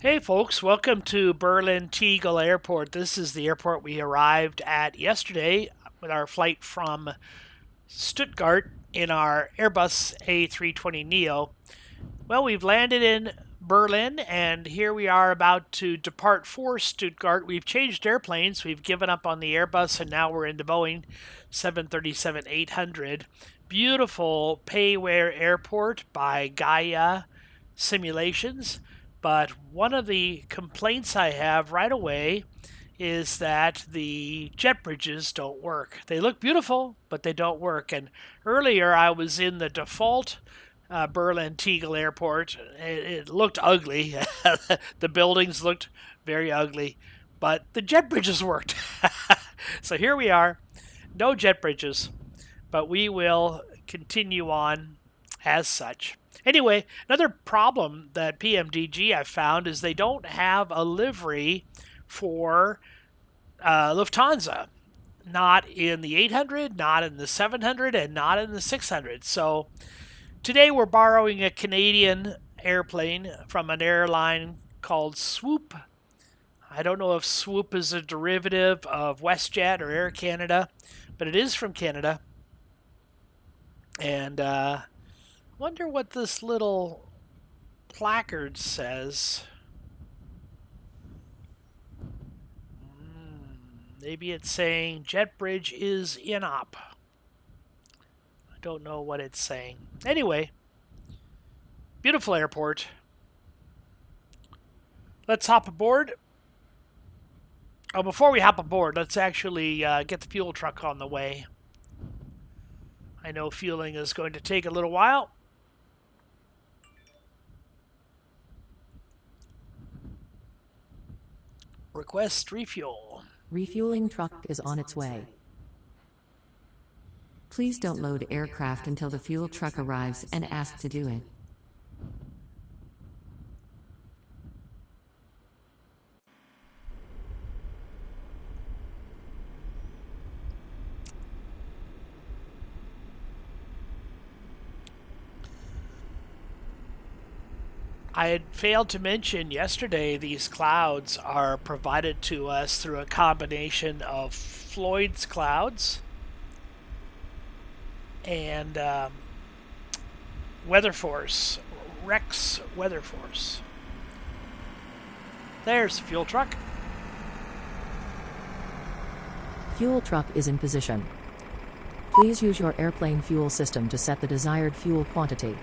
Hey folks, welcome to Berlin Tegal Airport. This is the airport we arrived at yesterday with our flight from Stuttgart in our Airbus A320neo. Well, we've landed in Berlin and here we are about to depart for Stuttgart. We've changed airplanes. We've given up on the Airbus and now we're in the Boeing 737-800. Beautiful payware airport by GAYA simulations. But one of the complaints I have right away is that the jet bridges don't work. They look beautiful, but they don't work. And earlier I was in the default Berlin Tegal Airport. It looked ugly. The buildings looked very ugly, but the jet bridges worked. So here we are, no jet bridges, but we will continue on as such. Anyway, another problem that PMDG I found is they don't have a livery for Lufthansa. Not in the 800, not in the 700, and not in the 600. So today we're borrowing a Canadian airplane from an airline called Swoop. I don't know if Swoop is a derivative of WestJet or Air Canada, but it is from Canada. And wonder what this little placard says. Maybe it's saying jet bridge is in-op. I don't know what it's saying. Anyway, beautiful airport. Let's hop aboard. Oh, before we hop aboard, let's actually get the fuel truck on the way. I know fueling is going to take a little while. Request refuel. Refueling truck is on its way. Please don't load aircraft until the fuel truck arrives and ask to do it. I had failed to mention yesterday these clouds are provided to us through a combination of Floyds Clouds and Weather Force, Rex Weather Force. There's the fuel truck. Fuel truck is in position. Please use your airplane fuel system to set the desired fuel quantity.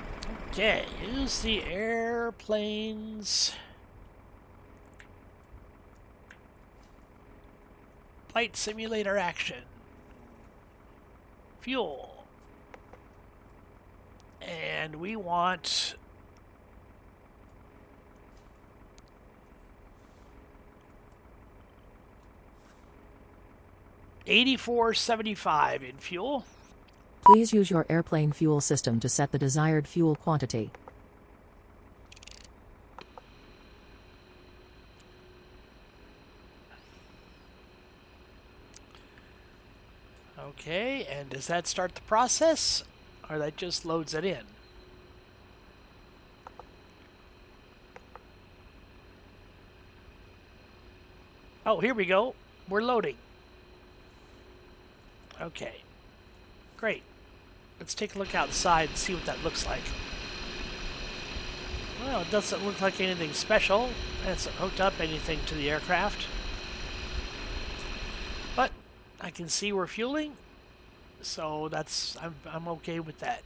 Okay, use the airplane's flight simulator action. Fuel. And we want $84.75 in fuel. Please use your airplane fuel system to set the desired fuel quantity. Okay, and does that start the process, or that just loads it in? Oh, here we go. We're loading. Okay, great. Let's take a look outside and see what that looks like. Well, it doesn't look like anything special. It hasn't hooked up anything to the aircraft. But I can see we're fueling, so I'm okay with that.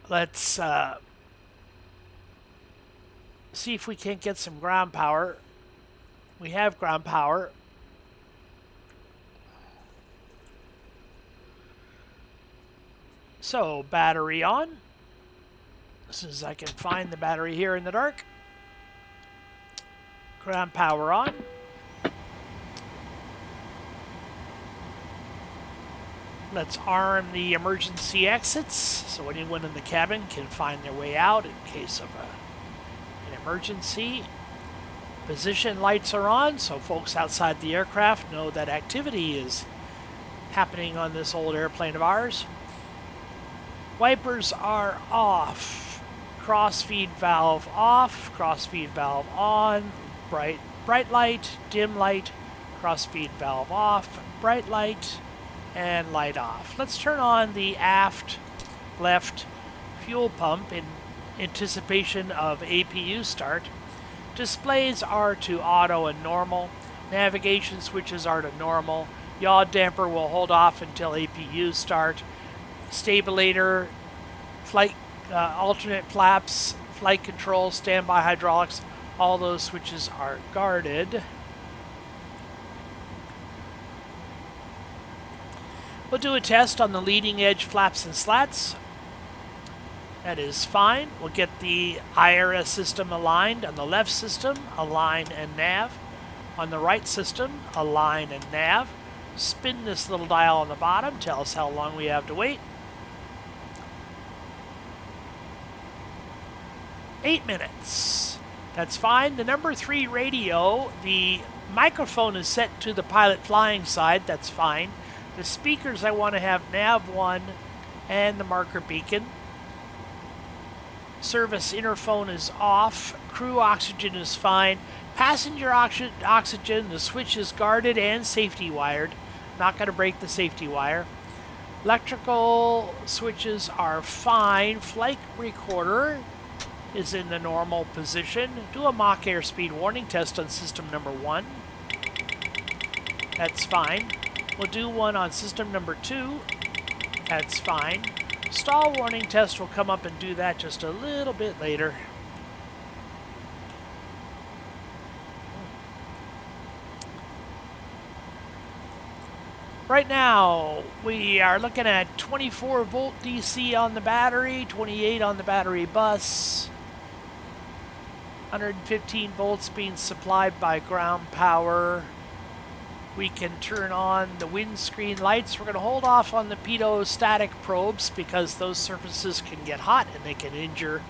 Let's see if we can't get some ground power. We have ground power. So, battery on. As soon as I can find the battery here in the dark. Ground power on. Let's arm the emergency exits so anyone in the cabin can find their way out in case of an emergency. Position lights are on so folks outside the aircraft know that activity is happening on this old airplane of ours. Wipers are off. crossfeed valve off, crossfeed valve on, bright light, dim light, crossfeed valve off, bright light, and light off. Let's turn on the aft left fuel pump in anticipation of APU start. Displays are to auto and normal. Navigation switches are to normal. Yaw damper will hold off until APU start. Stabilator, flight alternate flaps, flight control, standby hydraulics, all those switches are guarded. We'll do a test on the leading edge flaps and slats. That is fine. We'll get the IRS system aligned. On the left system, align and nav. On the right system, align and nav. Spin this little dial on the bottom. Tell us how long we have to wait. 8 minutes. That's fine. The number 3 radio, the microphone is set to the pilot flying side. That's fine. The speakers, I want to have nav1 and the marker beacon. Service interphone is off. Crew oxygen is fine. Passenger oxygen, the switch is guarded and safety wired. Not going to break the safety wire. Electrical switches are fine. Flight recorder is in the normal position. Do a mock airspeed warning test on system number 1. That's fine. We'll do one on system number 2. That's fine. Stall warning test will come up and do that just a little bit later. Right now, we are looking at 24 volt DC on the battery, 28 on the battery bus, 115 volts being supplied by ground power. We can turn on the windscreen lights. We're going to hold off on the pitot-static probes because those surfaces can get hot and they can injure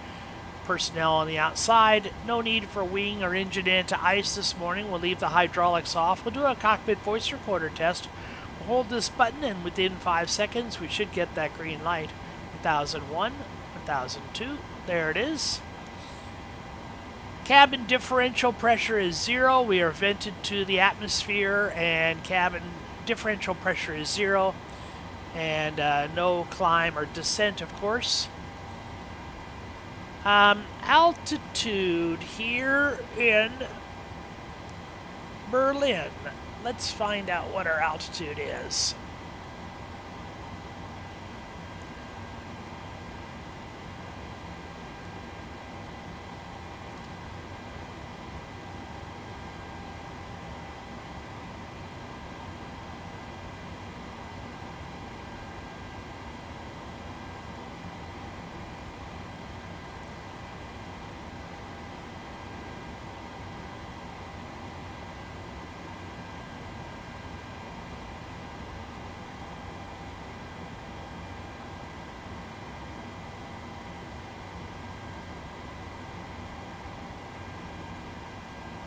personnel on the outside. No need for wing or engine anti-ice this morning. We'll leave the hydraulics off. We'll do a cockpit voice recorder test. We'll hold this button and within 5 seconds we should get that green light. 1001, 1002, there it is. Cabin differential pressure is 0. We are vented to the atmosphere and cabin differential pressure is 0. And no climb or descent, of course. Altitude here in Berlin. Let's find out what our altitude is.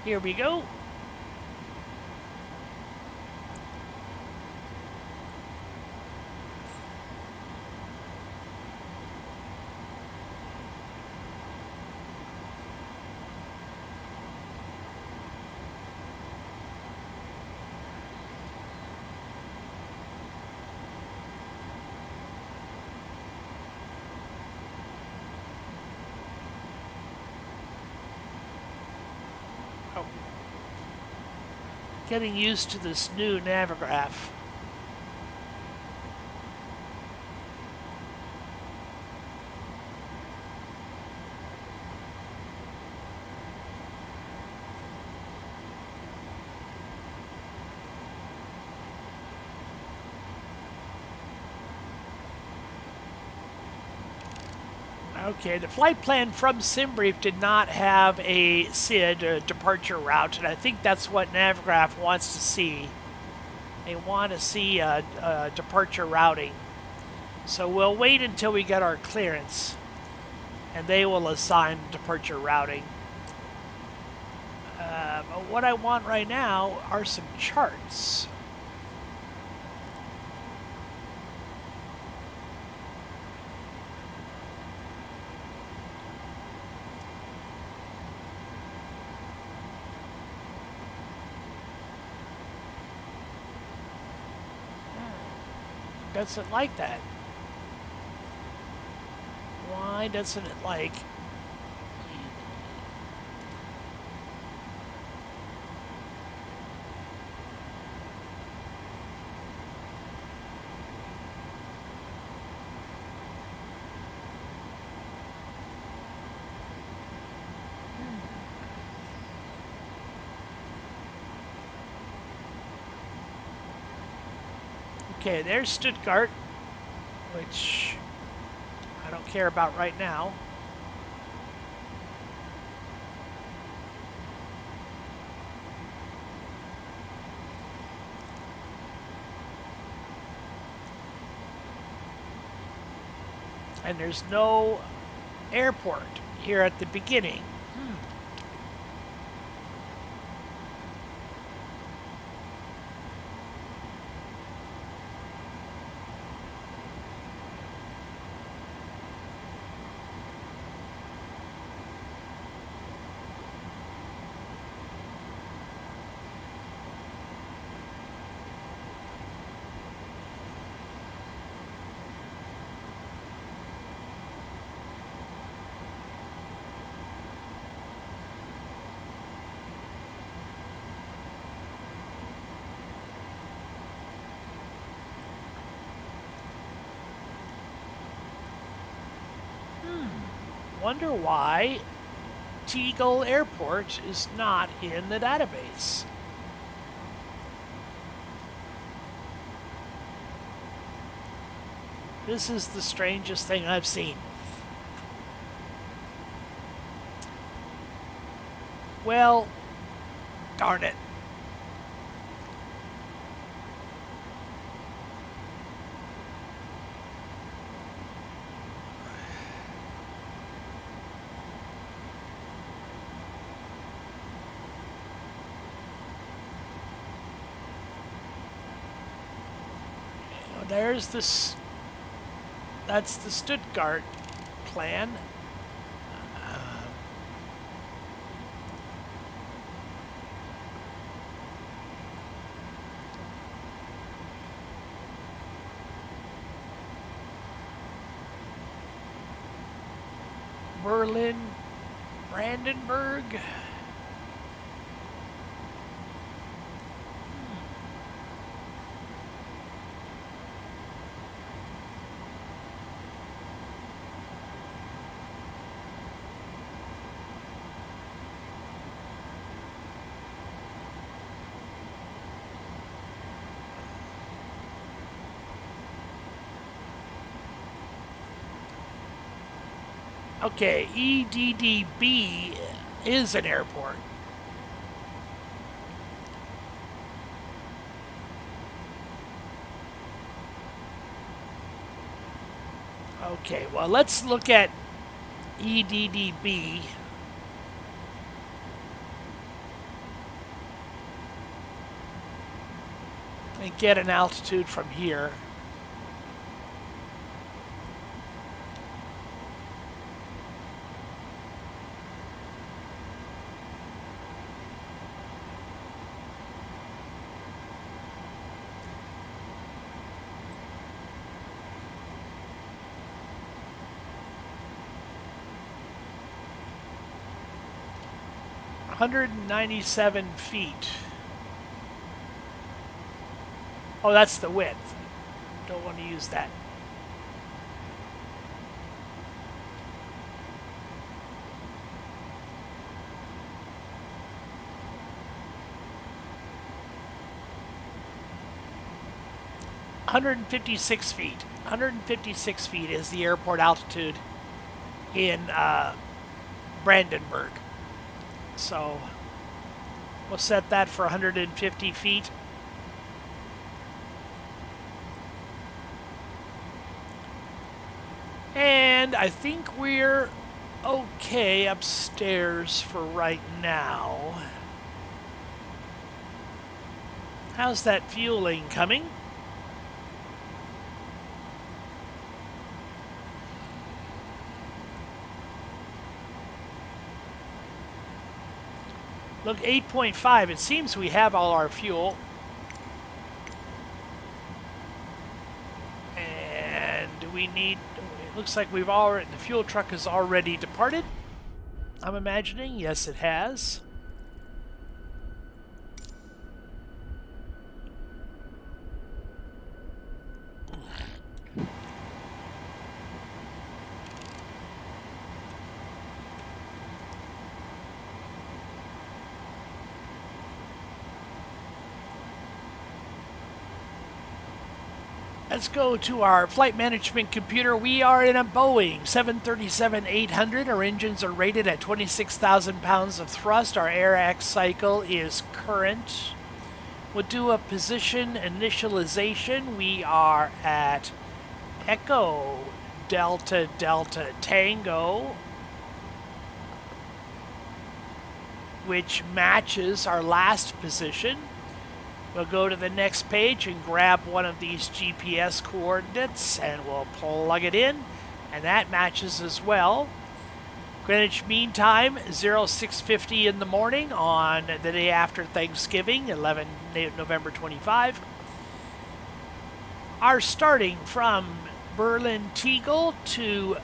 Here we go. Getting used to this new NaviGraph. Okay, the flight plan from SimBrief did not have a SID, a departure route, and I think that's what NaviGraph wants to see. They want to see a departure routing. So we'll wait until we get our clearance, and they will assign departure routing. But what I want right now are some charts. doesn't like that? Why doesn't it like... Okay, there's Stuttgart, which I don't care about right now. And there's no airport here at the beginning. Wonder why Tegal Airport is not in the database. This is the strangest thing I've seen. Well, darn it. There's this, that's the Stuttgart plan. Berlin, Brandenburg. Okay, EDDB is an airport. Okay, well, let's look at EDDB. And get an altitude from here. $197 feet. Oh, that's the width. Don't want to use that. $156 feet. 156 feet is the airport altitude in Brandenburg. So we'll set that for 150 feet. And I think we're okay upstairs for right now. How's that fueling coming? Look, 8.5. It seems we have all our fuel. we need, it looks like we've already, the fuel truck has already departed. I'm imagining, yes it has. Let's go to our flight management computer. We are in a Boeing 737-800. Our engines are rated at 26,000 pounds of thrust. Our air cycle is current. We'll do a position initialization. We are at Echo Delta Delta Tango, which matches our last position. We'll go to the next page and grab one of these GPS coordinates and we'll plug it in, and that matches as well. Greenwich Mean Time, 0650 in the morning on the day after Thanksgiving, November 25. Our starting from Berlin Tegal to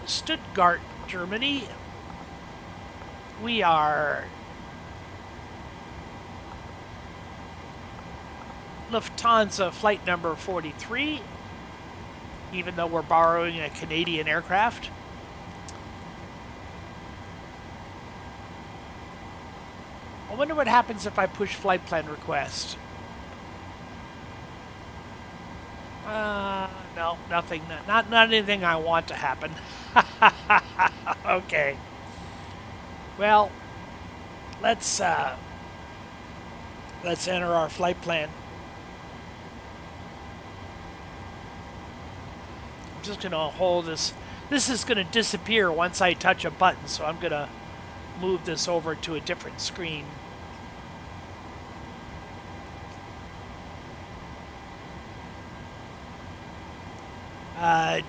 Stuttgart, Germany. We are Lufthansa flight number 43, even though we're borrowing a Canadian aircraft. I wonder what happens if I push flight plan request. No, nothing. Not anything I want to happen. Okay. Well, let's enter our flight plan. I'm just going to hold this. This is going to disappear once I touch a button, so I'm going to move this over to a different screen.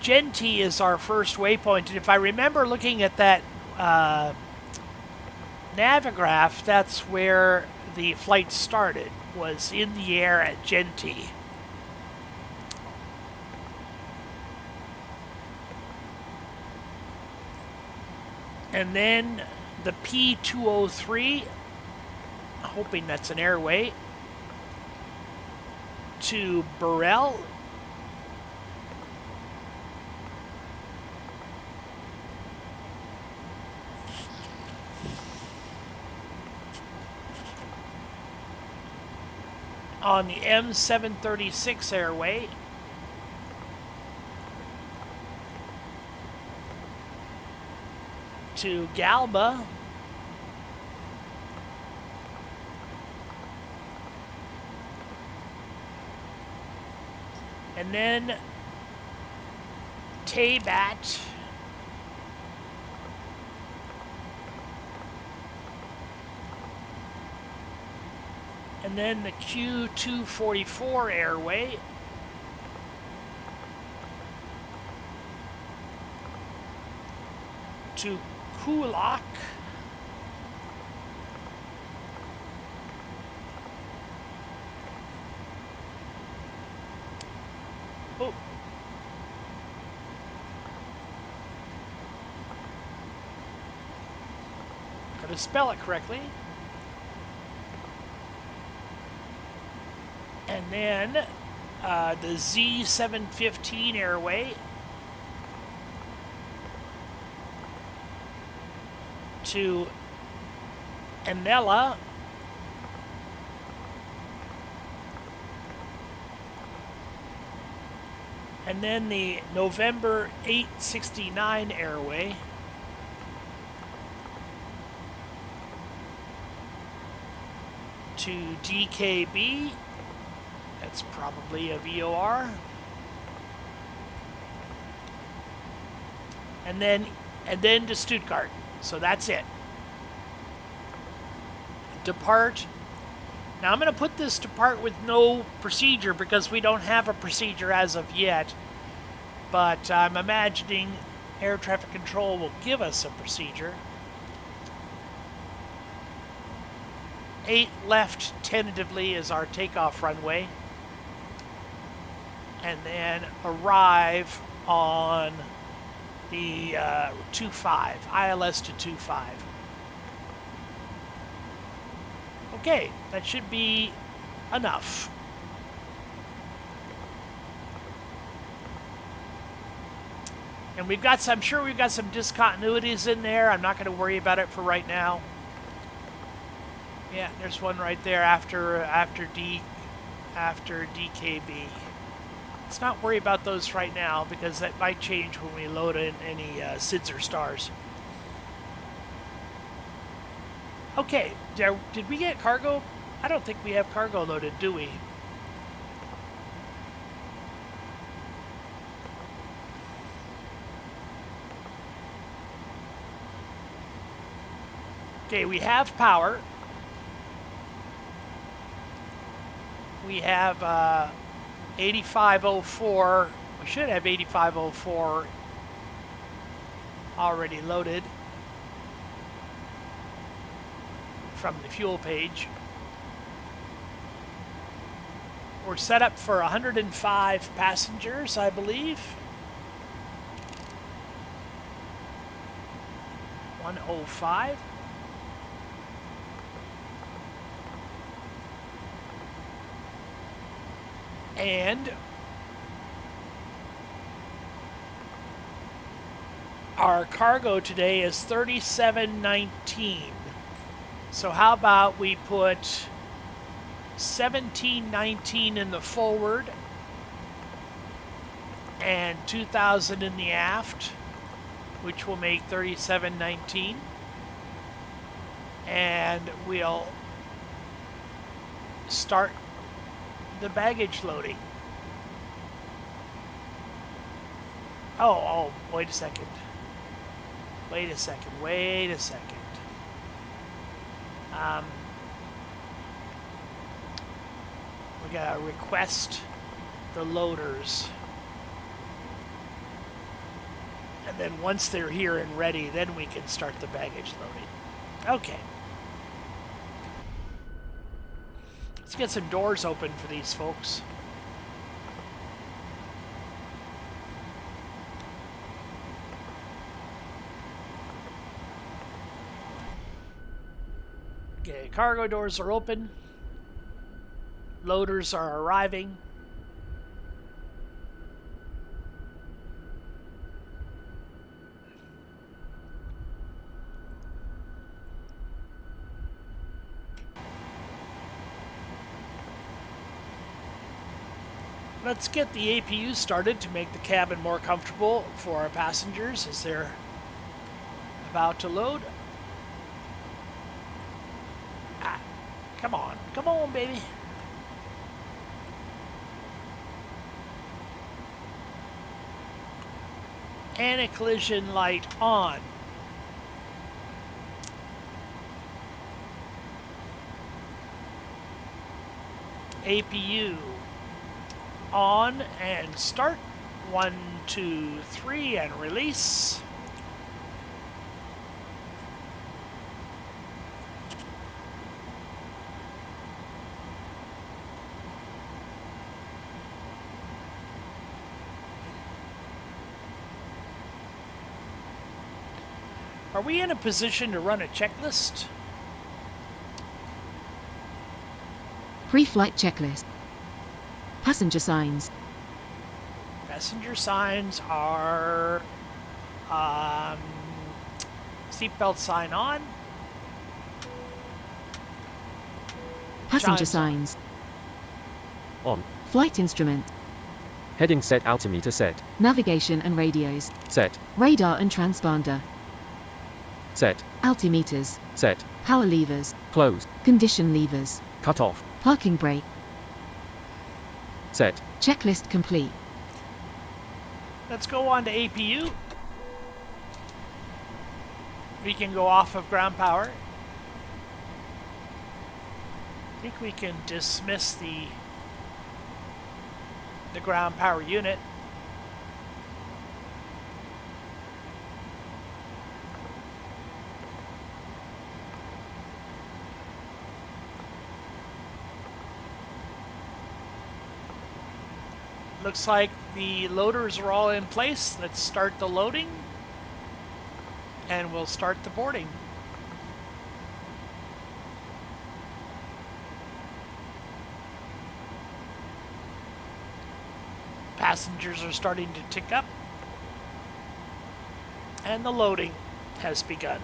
Genti is our first waypoint, and if I remember looking at that NaviGraph, that's where the flight started, was in the air at Genti. And then the P203, hoping that's an airway, to Burrell. On the M736 airway to Galba, and then Tabat and then the Q244 airway to Kulak, oh, gotta spell it correctly. And then the Z715 airway to Anella, and then the November 869 airway to DKB. That's probably a VOR. And then to Stuttgart. So that's it. Depart. Now I'm going to put this depart with no procedure because we don't have a procedure as of yet. But I'm imagining air traffic control will give us a procedure. 8 left tentatively is our takeoff runway. and then arrive on the 2.5, ILS to 2.5. Okay, that should be enough. And we've got some, I'm sure we've got some discontinuities in there. I'm not going to worry about it for right now. Yeah, there's one right there after DKB. Let's not worry about those right now because that might change when we load in any SIDS or stars. Okay, did we get cargo? I don't think we have cargo loaded, do we? Okay, we have power. We have 8504. We should have 8504 already loaded from the fuel page. We're set up for 105 passengers, I believe. 105. And our cargo today is 3719. So how about we put 1719 in the forward and 2000 in the aft, which will make 3719. And we'll start the baggage loading. Oh, wait a second. Wait a second. We gotta request the loaders. And then once they're here and ready, then we can start the baggage loading. Okay. Let's get some doors open for these folks. Okay, cargo doors are open. Loaders are arriving. Let's get the APU started to make the cabin more comfortable for our passengers as they're about to load. Come on, baby. Anti-collision light on. APU on and start. 1, 2, 3 and release. Are we in a position to run a checklist? Pre-flight checklist. Passenger signs. Passenger signs are seatbelt sign on. Passenger Chimes signs. On. Flight instrument. Heading set. Altimeter set. Navigation and radios. Set. Radar and transponder. Set. Altimeters. Set. Power levers. Closed. Condition levers. Cut off. Parking brake. Set. Checklist complete. Let's go on to APU. We can go off of ground power. I think we can dismiss the ground power unit. looks like the loaders are all in place. Let's start the loading, and we'll start the boarding. Passengers are starting to tick up, and the loading has begun.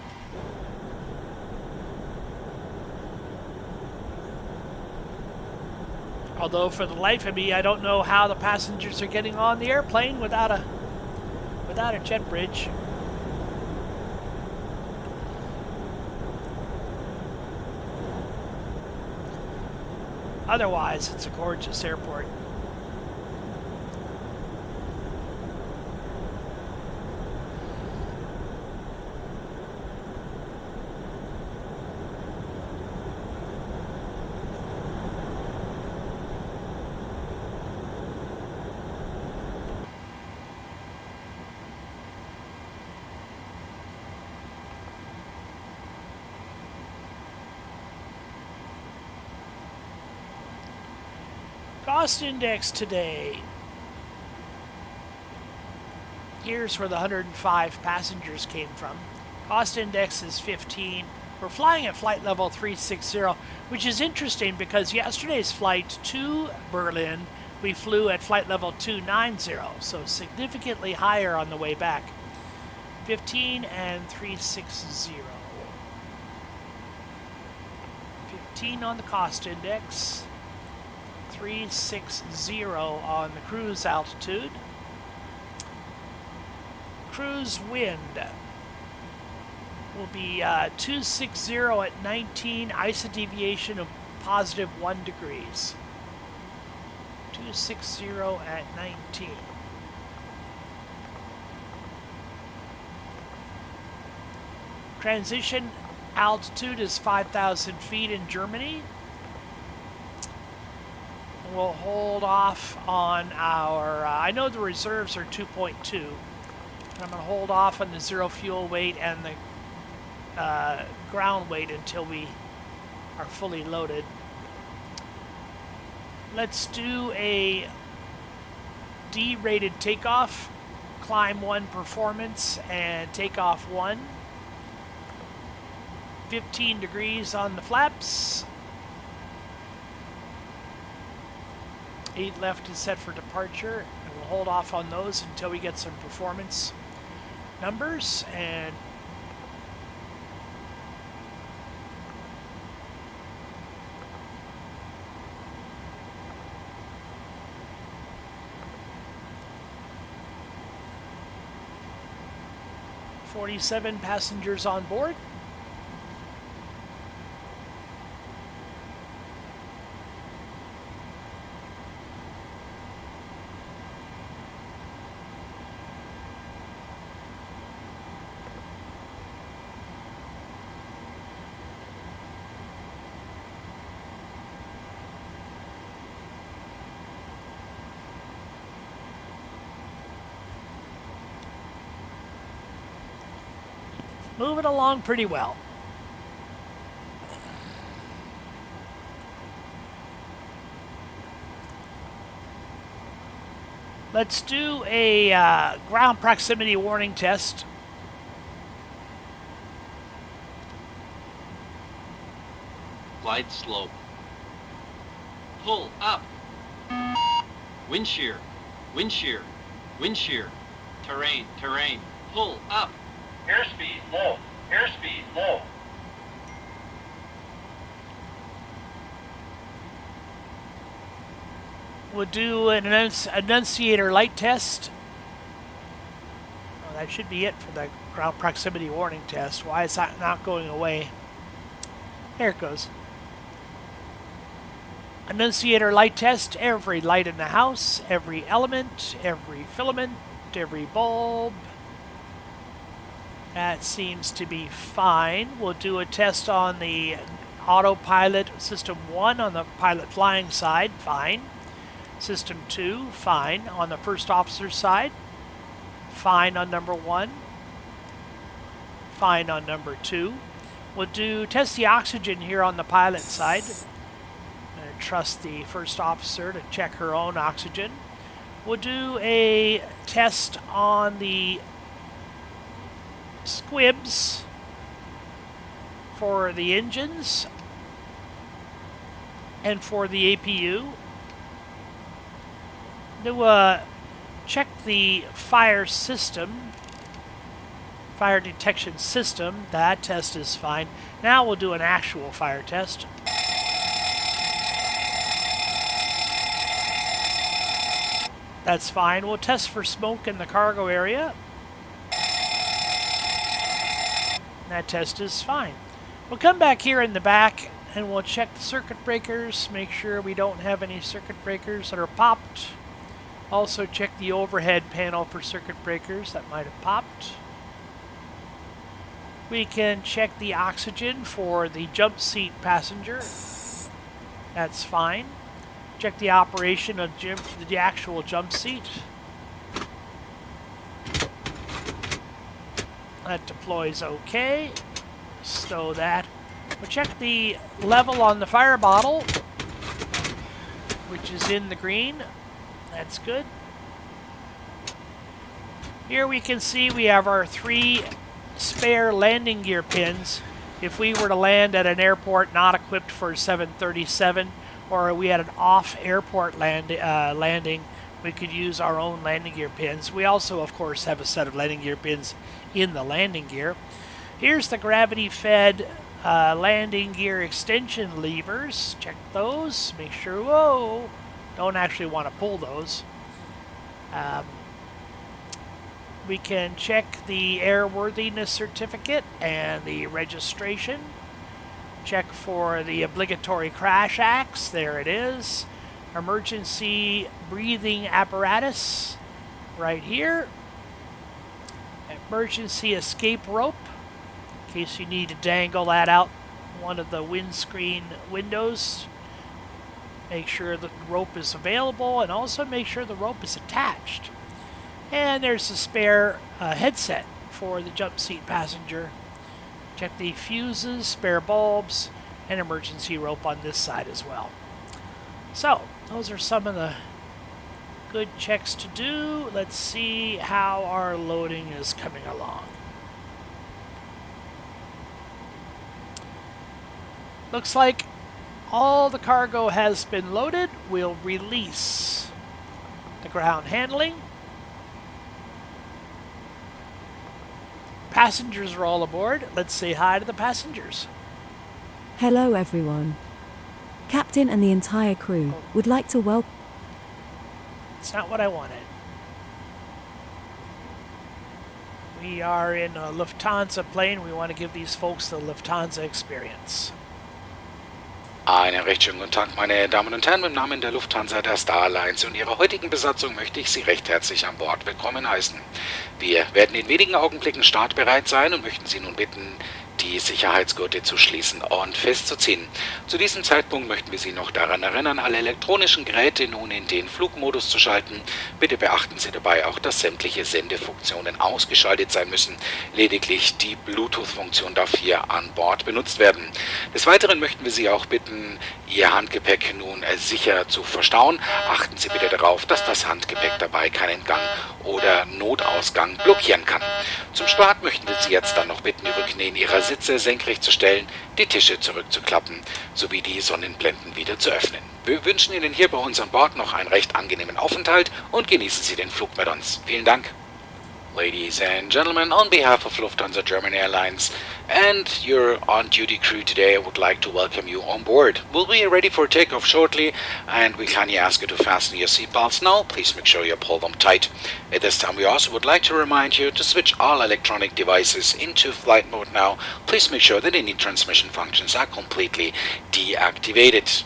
Although for the life of me, I don't know how the passengers are getting on the airplane without a jet bridge. Otherwise, it's a gorgeous airport. Cost index today. Here's where the 105 passengers came from. Cost index is 15. We're flying at flight level 360, which is interesting because yesterday's flight to Berlin, we flew at flight level 290, so significantly higher on the way back. 15 and 360. 15 on the cost index. 360 on the cruise altitude. Cruise wind will be 260 at 19, ISA deviation of positive 1 degrees. 260 at 19. Transition altitude is 5,000 feet in Germany. We'll hold off on our, I know the reserves are 2.2. I'm going to hold off on the zero fuel weight and the ground weight until we are fully loaded. Let's do a D-rated takeoff, climb 1 performance, and takeoff 1. 15 degrees on the flaps. 8 left is set for departure, and we'll hold off on those until we get some performance numbers. And $47 passengers on board. Moving along pretty well. Let's do a ground proximity warning test. Glide slope. Pull up. Wind shear. Wind shear. Wind shear. Terrain. Terrain. Pull up. Airspeed low. Airspeed low. We'll do an annunciator light test. Well, that should be it for the ground proximity warning test. Why is that not going away? There it goes. Annunciator light test. Every light in the house, every element, every filament, every bulb. That seems to be fine. We'll do a test on the autopilot system 1 on the pilot flying side. Fine. System 2, fine. On the first officer side, fine on number 1. Fine on number 2. We'll test the oxygen here on the pilot side. I'm going to trust the first officer to check her own oxygen. We'll do a test on the squibs for the engines and for the APU. To check the fire system, fire detection system. That test is fine. Now we'll do an actual fire test. That's fine. We'll test for smoke in the cargo area. That test is fine. We'll come back here in the back and we'll check the circuit breakers, make sure we don't have any circuit breakers that are popped. Also check the overhead panel for circuit breakers that might have popped. We can check the oxygen for the jump seat passenger. That's fine. Check the operation of the actual jump seat. That deploys okay. Stow that. We'll check the level on the fire bottle, which is in the green. That's good. Here we can see we have our 3 spare landing gear pins. If we were to land at an airport not equipped for 737, or we had an off-airport landing, we could use our own landing gear pins. We also, of course, have a set of landing gear pins in the landing gear. Here's the gravity-fed landing gear extension levers. Check those. Make sure, whoa, don't actually want to pull those. We can check the airworthiness certificate and the registration. Check for the obligatory crash acts. There it is. Emergency breathing apparatus right here. Emergency escape rope in case you need to dangle that out one of the windscreen windows. Make sure the rope is available and also make sure the rope is attached. And there's a spare headset for the jump seat passenger. Check the fuses, spare bulbs, and emergency rope on this side as well. So, those are some of the good checks to do. Let's see how our loading is coming along. Looks like all the cargo has been loaded. We'll release the ground handling. Passengers are all aboard. Let's say hi to the passengers. Hello everyone. Captain and the entire crew would like to welcome... It's not what I wanted. We are in a Lufthansa plane. We want to give these folks the Lufthansa experience. Einen recht schönen guten Tag, meine Damen und Herren. Im Namen der Lufthansa, der Star Alliance und ihrer heutigen Besatzung möchte ich Sie recht herzlich an Bord willkommen heißen. Wir werden in wenigen Augenblicken startbereit sein und möchten Sie nun bitten, die Sicherheitsgurte zu schließen und festzuziehen. Zu diesem Zeitpunkt möchten wir Sie noch daran erinnern, alle elektronischen Geräte nun in den Flugmodus zu schalten. Bitte beachten Sie dabei auch, dass sämtliche Sendefunktionen ausgeschaltet sein müssen. Lediglich die Bluetooth-Funktion darf hier an Bord benutzt werden. Des Weiteren möchten wir Sie auch bitten, Ihr Handgepäck nun sicher zu verstauen. Achten Sie bitte darauf, dass das Handgepäck dabei keinen Gang oder Notausgang blockieren kann. Zum Start möchten wir Sie jetzt dann noch bitten, die Rückenlehnen Ihrer Sitze senkrecht zu stellen, die Tische zurückzuklappen, sowie die Sonnenblenden wieder zu öffnen. Wir wünschen Ihnen hier bei uns an Bord noch einen recht angenehmen Aufenthalt und genießen Sie den Flug mit uns. Vielen Dank. Ladies and gentlemen, on behalf of Lufthansa German Airlines and your on-duty crew today, I would like to welcome you on board. We'll be ready for takeoff shortly, and we kindly ask you to fasten your seatbelts now. Please make sure you pull them tight. At this time, we also would like to remind you to switch all electronic devices into flight mode now. Please make sure that any transmission functions are completely deactivated.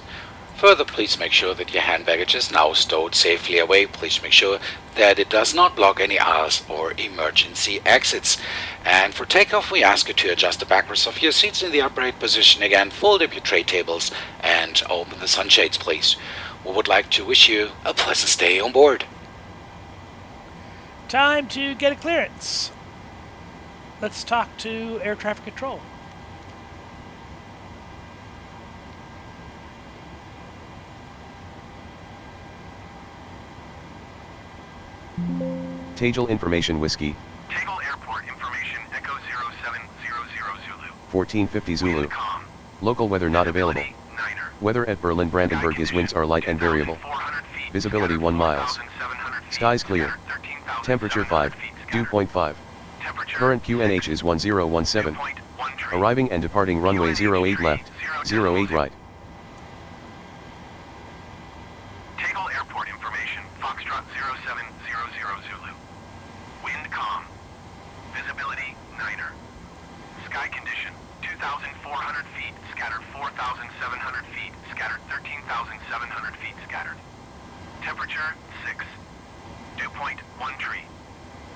Further, please make sure that your hand baggage is now stowed safely away. Please make sure that it does not block any aisles or emergency exits. And for takeoff, we ask you to adjust the backrest of your seats in the upright position again, fold up your tray tables, and open the sunshades, please. We would like to wish you a pleasant stay on board. Time to get a clearance. Let's talk to air traffic control. Tegal Information Whiskey, Tegal Airport Information Echo 0700 Zulu. 1450 Zulu. Wind calm. Local weather not available. Visibility, Niner. Weather at Berlin-Brandenburg is winds are light and variable. 2,400 feet, Visibility 1 miles. 4,700 feet, Skies clear. 13,700 Temperature 5, feet, dew point 5. Temperature Current QNH is 1017. 2.1 tree. Arriving and departing runway 08 left, 08 right. Tegal Airport Information, Foxtrot 0700 Zulu. Wind calm. Visibility, Niner. Sky condition, 2,400 feet, scattered 4,700 feet, scattered 13,700 feet, scattered. Temperature, 6. Dew point, 1 tree.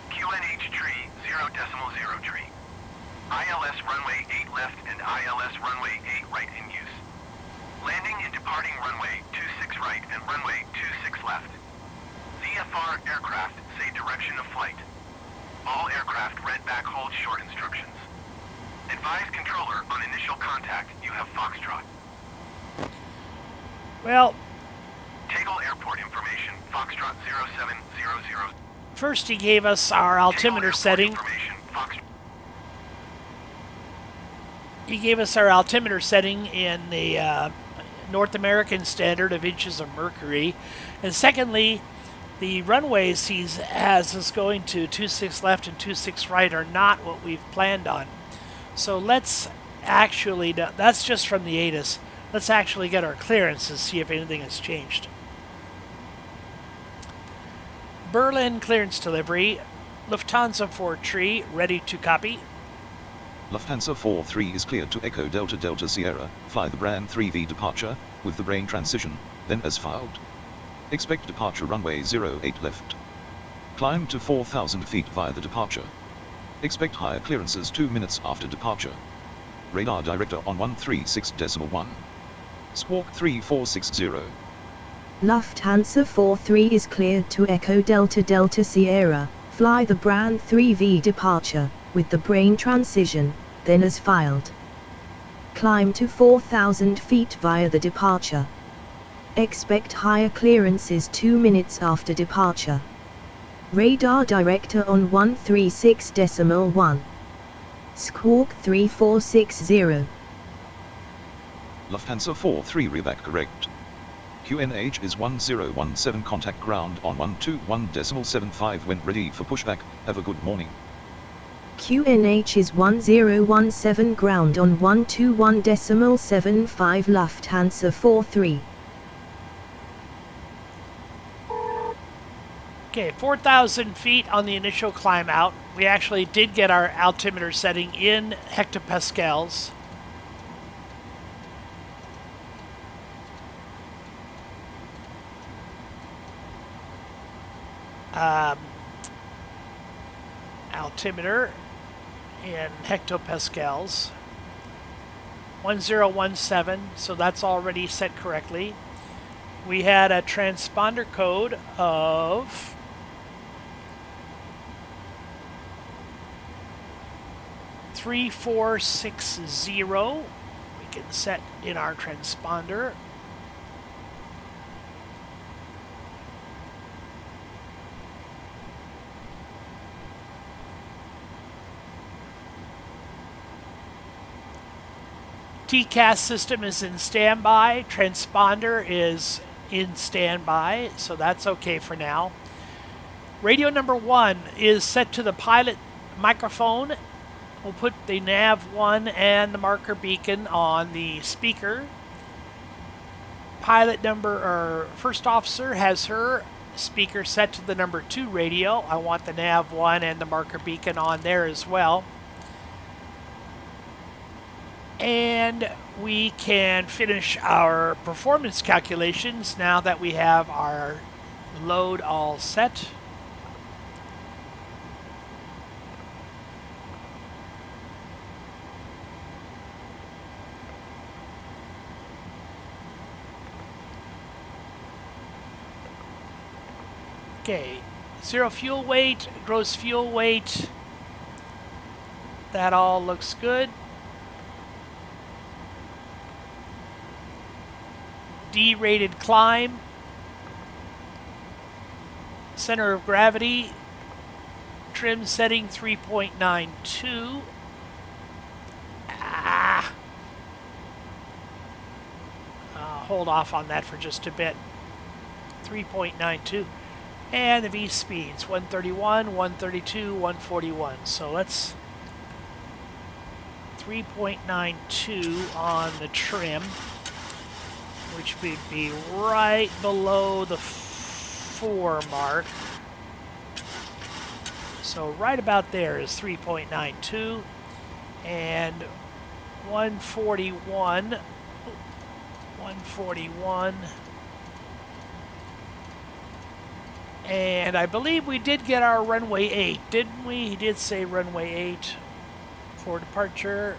QNH tree, 0.0 tree. ILS runway 8 left and ILS runway 8 right in use. Landing and departing runway 26 right and runway 26 left. VFR aircraft say direction of flight. All aircraft read back hold short instructions. Advise controller on initial contact you have Foxtrot. Well, Tegal Airport Information, Foxtrot 0700. first he gave us our altimeter setting. He gave us our altimeter setting in the North American standard of inches of mercury. And secondly, the runways he has us going to 26 left and 26 right are not what we've planned on. So let's actually, that's just from the ATIS. Let's actually get our clearance and see if anything has changed. Berlin clearance delivery. Lufthansa 4-3, ready to copy. Lufthansa 4-3 is cleared to Echo Delta Delta Sierra, fly the Brand 3V departure, with the brain transition, then as filed. Expect departure runway 08 left. Climb to 4,000 feet via the departure. Expect higher clearances 2 minutes after departure. Radar director on 136.1. Squawk 3460. Lufthansa 4-3 is cleared to Echo Delta Delta Sierra, fly the Brand 3V departure, with the brain transition, then as filed. Climb to 4,000 feet via the departure. Expect higher clearances 2 minutes after departure. Radar director on 136.1. Squawk 3460. Lufthansa 4-3 reback correct. QNH is 1017 contact ground on 121.75 when ready for pushback, have a good morning. QNH is 1017 ground on 121.75 Lufthansa 4-3. Okay, 4,000 feet on the initial climb out. We actually did get our altimeter setting in hectopascals. Altimeter in hectopascals. 1017, so that's already set correctly. We had a transponder code of 3460. We can set in our transponder. TCAS system is in standby. Transponder is in standby, so that's okay for now. Radio number 1 is set to the pilot microphone. We'll put the nav1 and the marker beacon on the speaker. Pilot number, or first officer, has her speaker set to the number 2 radio. I want the nav1 and the marker beacon on there as well. And we can finish our performance calculations now that we have our load all set. Okay, zero fuel weight, gross fuel weight. That all looks good. D-rated climb. Center of gravity trim setting 3.92. Hold off on that for just a bit. 3.92. And the V speeds 131, 132, 141. So let's 3.92 on the trim, which would be right below the 4 mark. So right about there is 3.92 and 141. 141. And I believe we did get our runway 8, didn't we? He did say runway 8 for departure.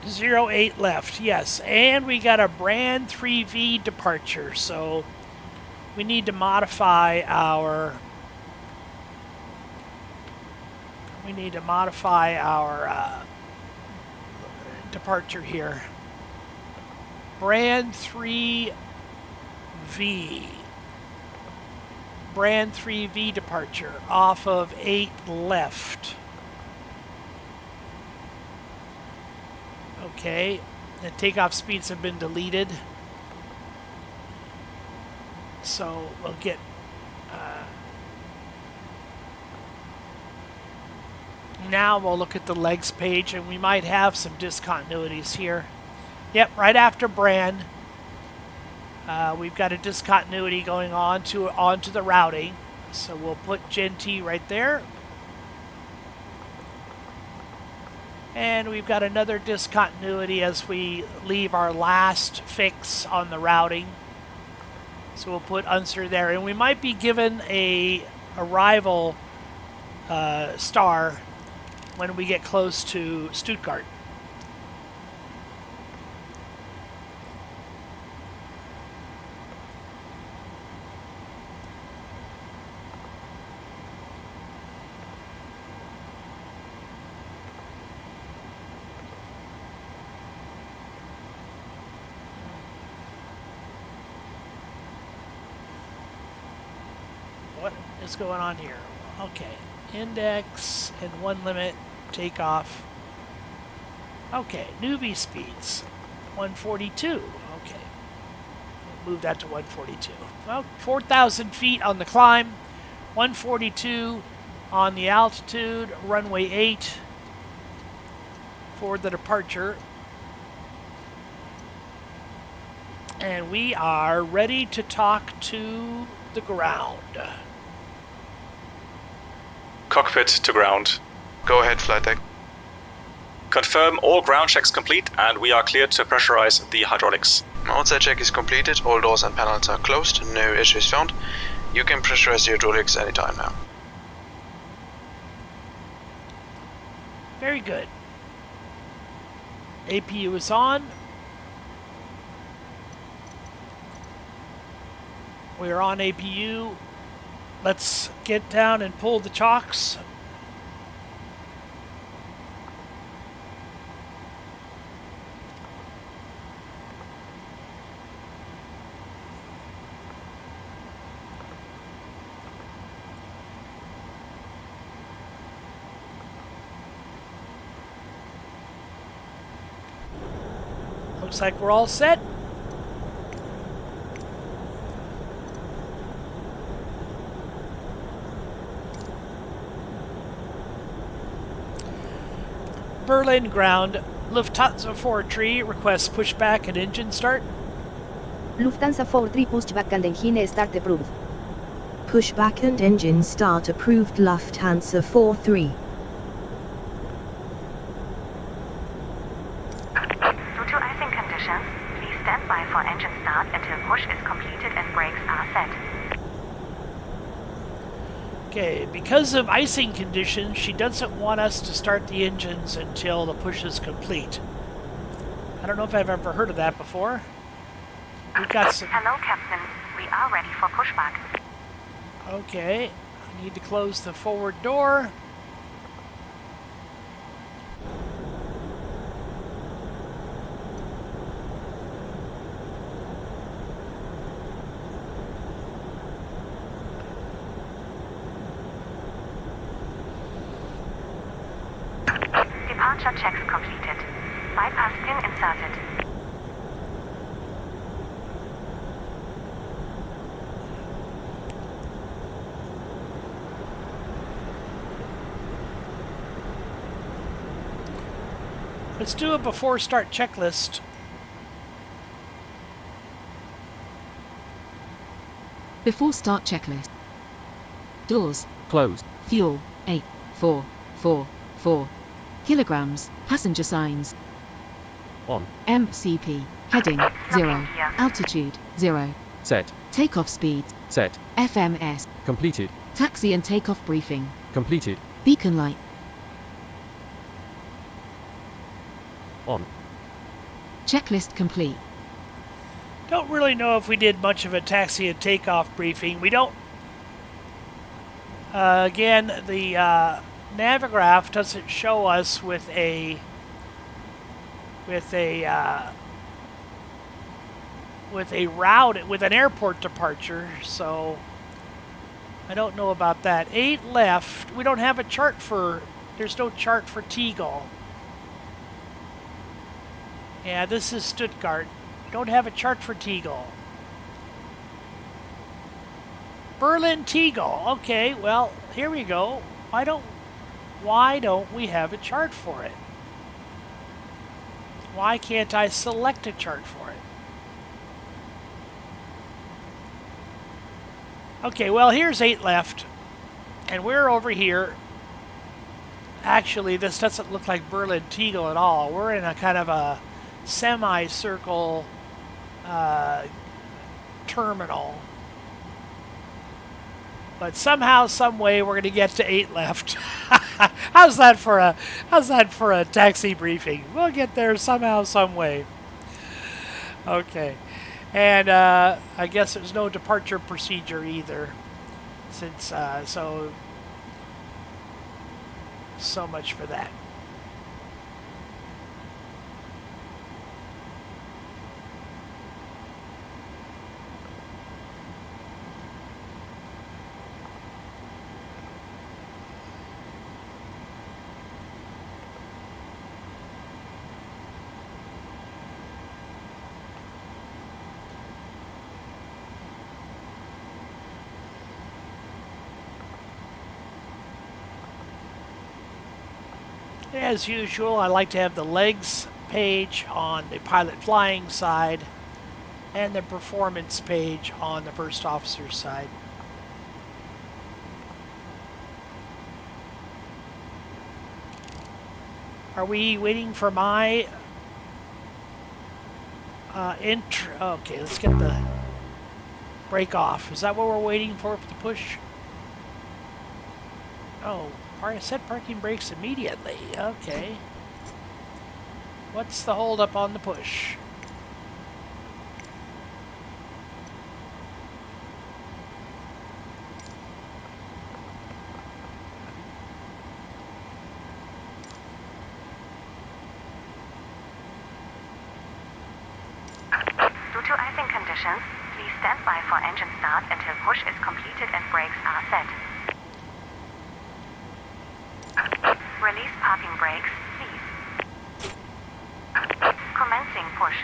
Zero 8 left, yes, and we got a brand 3V departure, so we need to modify our departure here. Brand 3V. Brand 3V departure off of 8 left. Okay, the takeoff speeds have been deleted. So we'll get now we'll look at the legs page, and we might have some discontinuities here. Yep, right after brand, we've got a discontinuity going on onto the routing. So we'll put Gen T right there. And we've got another discontinuity as we leave our last fix on the routing. So we'll put Unser there. And we might be given a arrival star when we get close to Stuttgart. What is going on here? Okay, index and 1 limit, takeoff. Okay, new V speeds, 142. Okay, move that to 142. Well, 4,000 feet on the climb, 142 on the altitude, runway 8 for the departure. And we are ready to talk to the ground. Cockpit to ground. Go ahead, flight deck. Confirm all ground checks complete and we are cleared to pressurize the hydraulics. Outside check is completed, all doors and panels are closed, no issues found. You can pressurize the hydraulics anytime now. Very good. APU is on. We're on APU. Let's get down and pull the chocks. Looks like we're all set. Berlin ground, Lufthansa 43 requests pushback and engine start. Lufthansa 43 pushback and engine start approved. Pushback and engine start approved. Lufthansa 43. Due to icing conditions, please stand by for engine start until push is completed and brakes are set. Okay, because of icing conditions, she doesn't want us to start the engines until the push is complete. I don't know if I've ever heard of that before. We've got some... Hello, Captain. We are ready for pushback. Okay, I need to close the forward door. pressure checks completed. Bypass pin inserted. Let's do a before start checklist. Before start checklist. Doors. Closed. Fuel. 8,444 kilograms. Passenger signs. On. MCP. Heading 0. Altitude 0. Set. Takeoff speed. Set. FMS. Completed. Taxi and takeoff briefing. Completed. Beacon light. On. Checklist complete. Don't really know if we did much of a taxi and takeoff briefing. We don't. Again, the NaviGraph doesn't show us with a route with an airport departure, so I don't know about that. 8 left. We don't have a chart for. There's no chart for Tegal. Yeah, this is Stuttgart. We don't have a chart for Tegal. Berlin Tegal. Okay, well, here we go. Why don't we have a chart for it? Why can't I select a chart for it? Okay, well, here's 8 left. And we're over here. Actually, this doesn't look like Berlin Tegal at all. We're in a kind of a semicircle terminal. But somehow, some way, we're going to get to 8 left. How's that for a taxi briefing? We'll get there somehow, some way. Okay, and I guess there's no departure procedure either, since so much for that. As usual, I like to have the legs page on the pilot flying side and the performance page on the first officer side. Are we waiting for my intro? Okay, let's get the brake off. Is that what we're waiting for the push? Oh. Set parking brakes immediately. Okay. What's the hold up on the push? Due to icing conditions, please stand by for engine start until push is completed and brakes are set. Release parking brakes, please. Commencing push.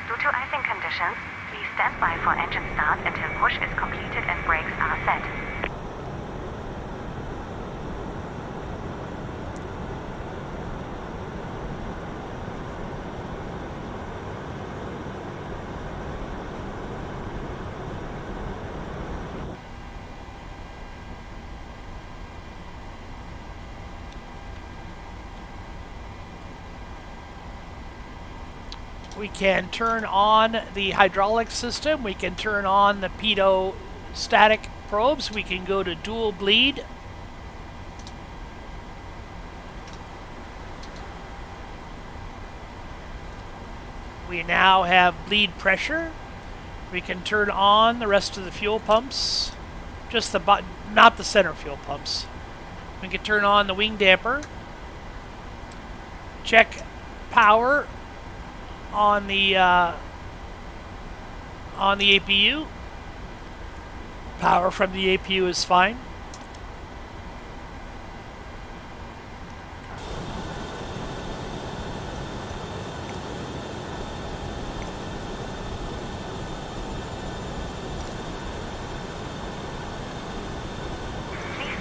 Due to icing conditions, please stand by for engine start until push is completed and brakes are set. We can turn on the hydraulic system. We can turn on the pitot static probes. We can go to dual bleed. We now have bleed pressure. We can turn on the rest of the fuel pumps. Just the button, not the center fuel pumps. We can turn on the wing damper. Check power on the APU. Power from the APU is fine.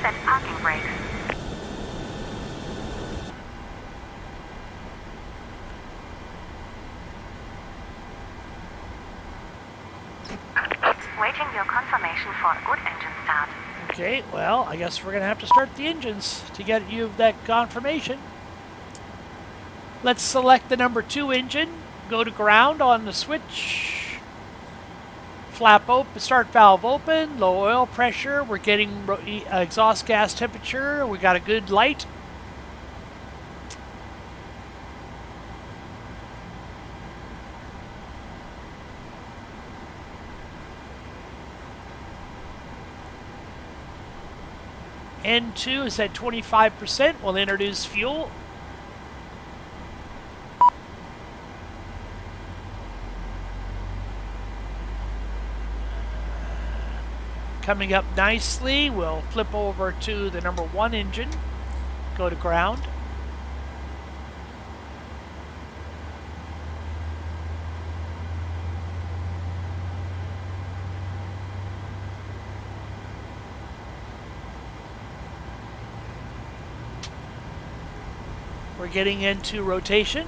Set parking brakes. Waiting your confirmation for a good engine start. Okay, well, I guess we're going to have to start the engines to get you that confirmation. Let's select the number 2 engine, go to ground on the switch, flap open, start valve open, low oil pressure, we're getting exhaust gas temperature, we got a good light. N2 is at 25%. We'll introduce fuel. Coming up nicely, we'll flip over to the number 1 engine, go to ground. We're getting into rotation.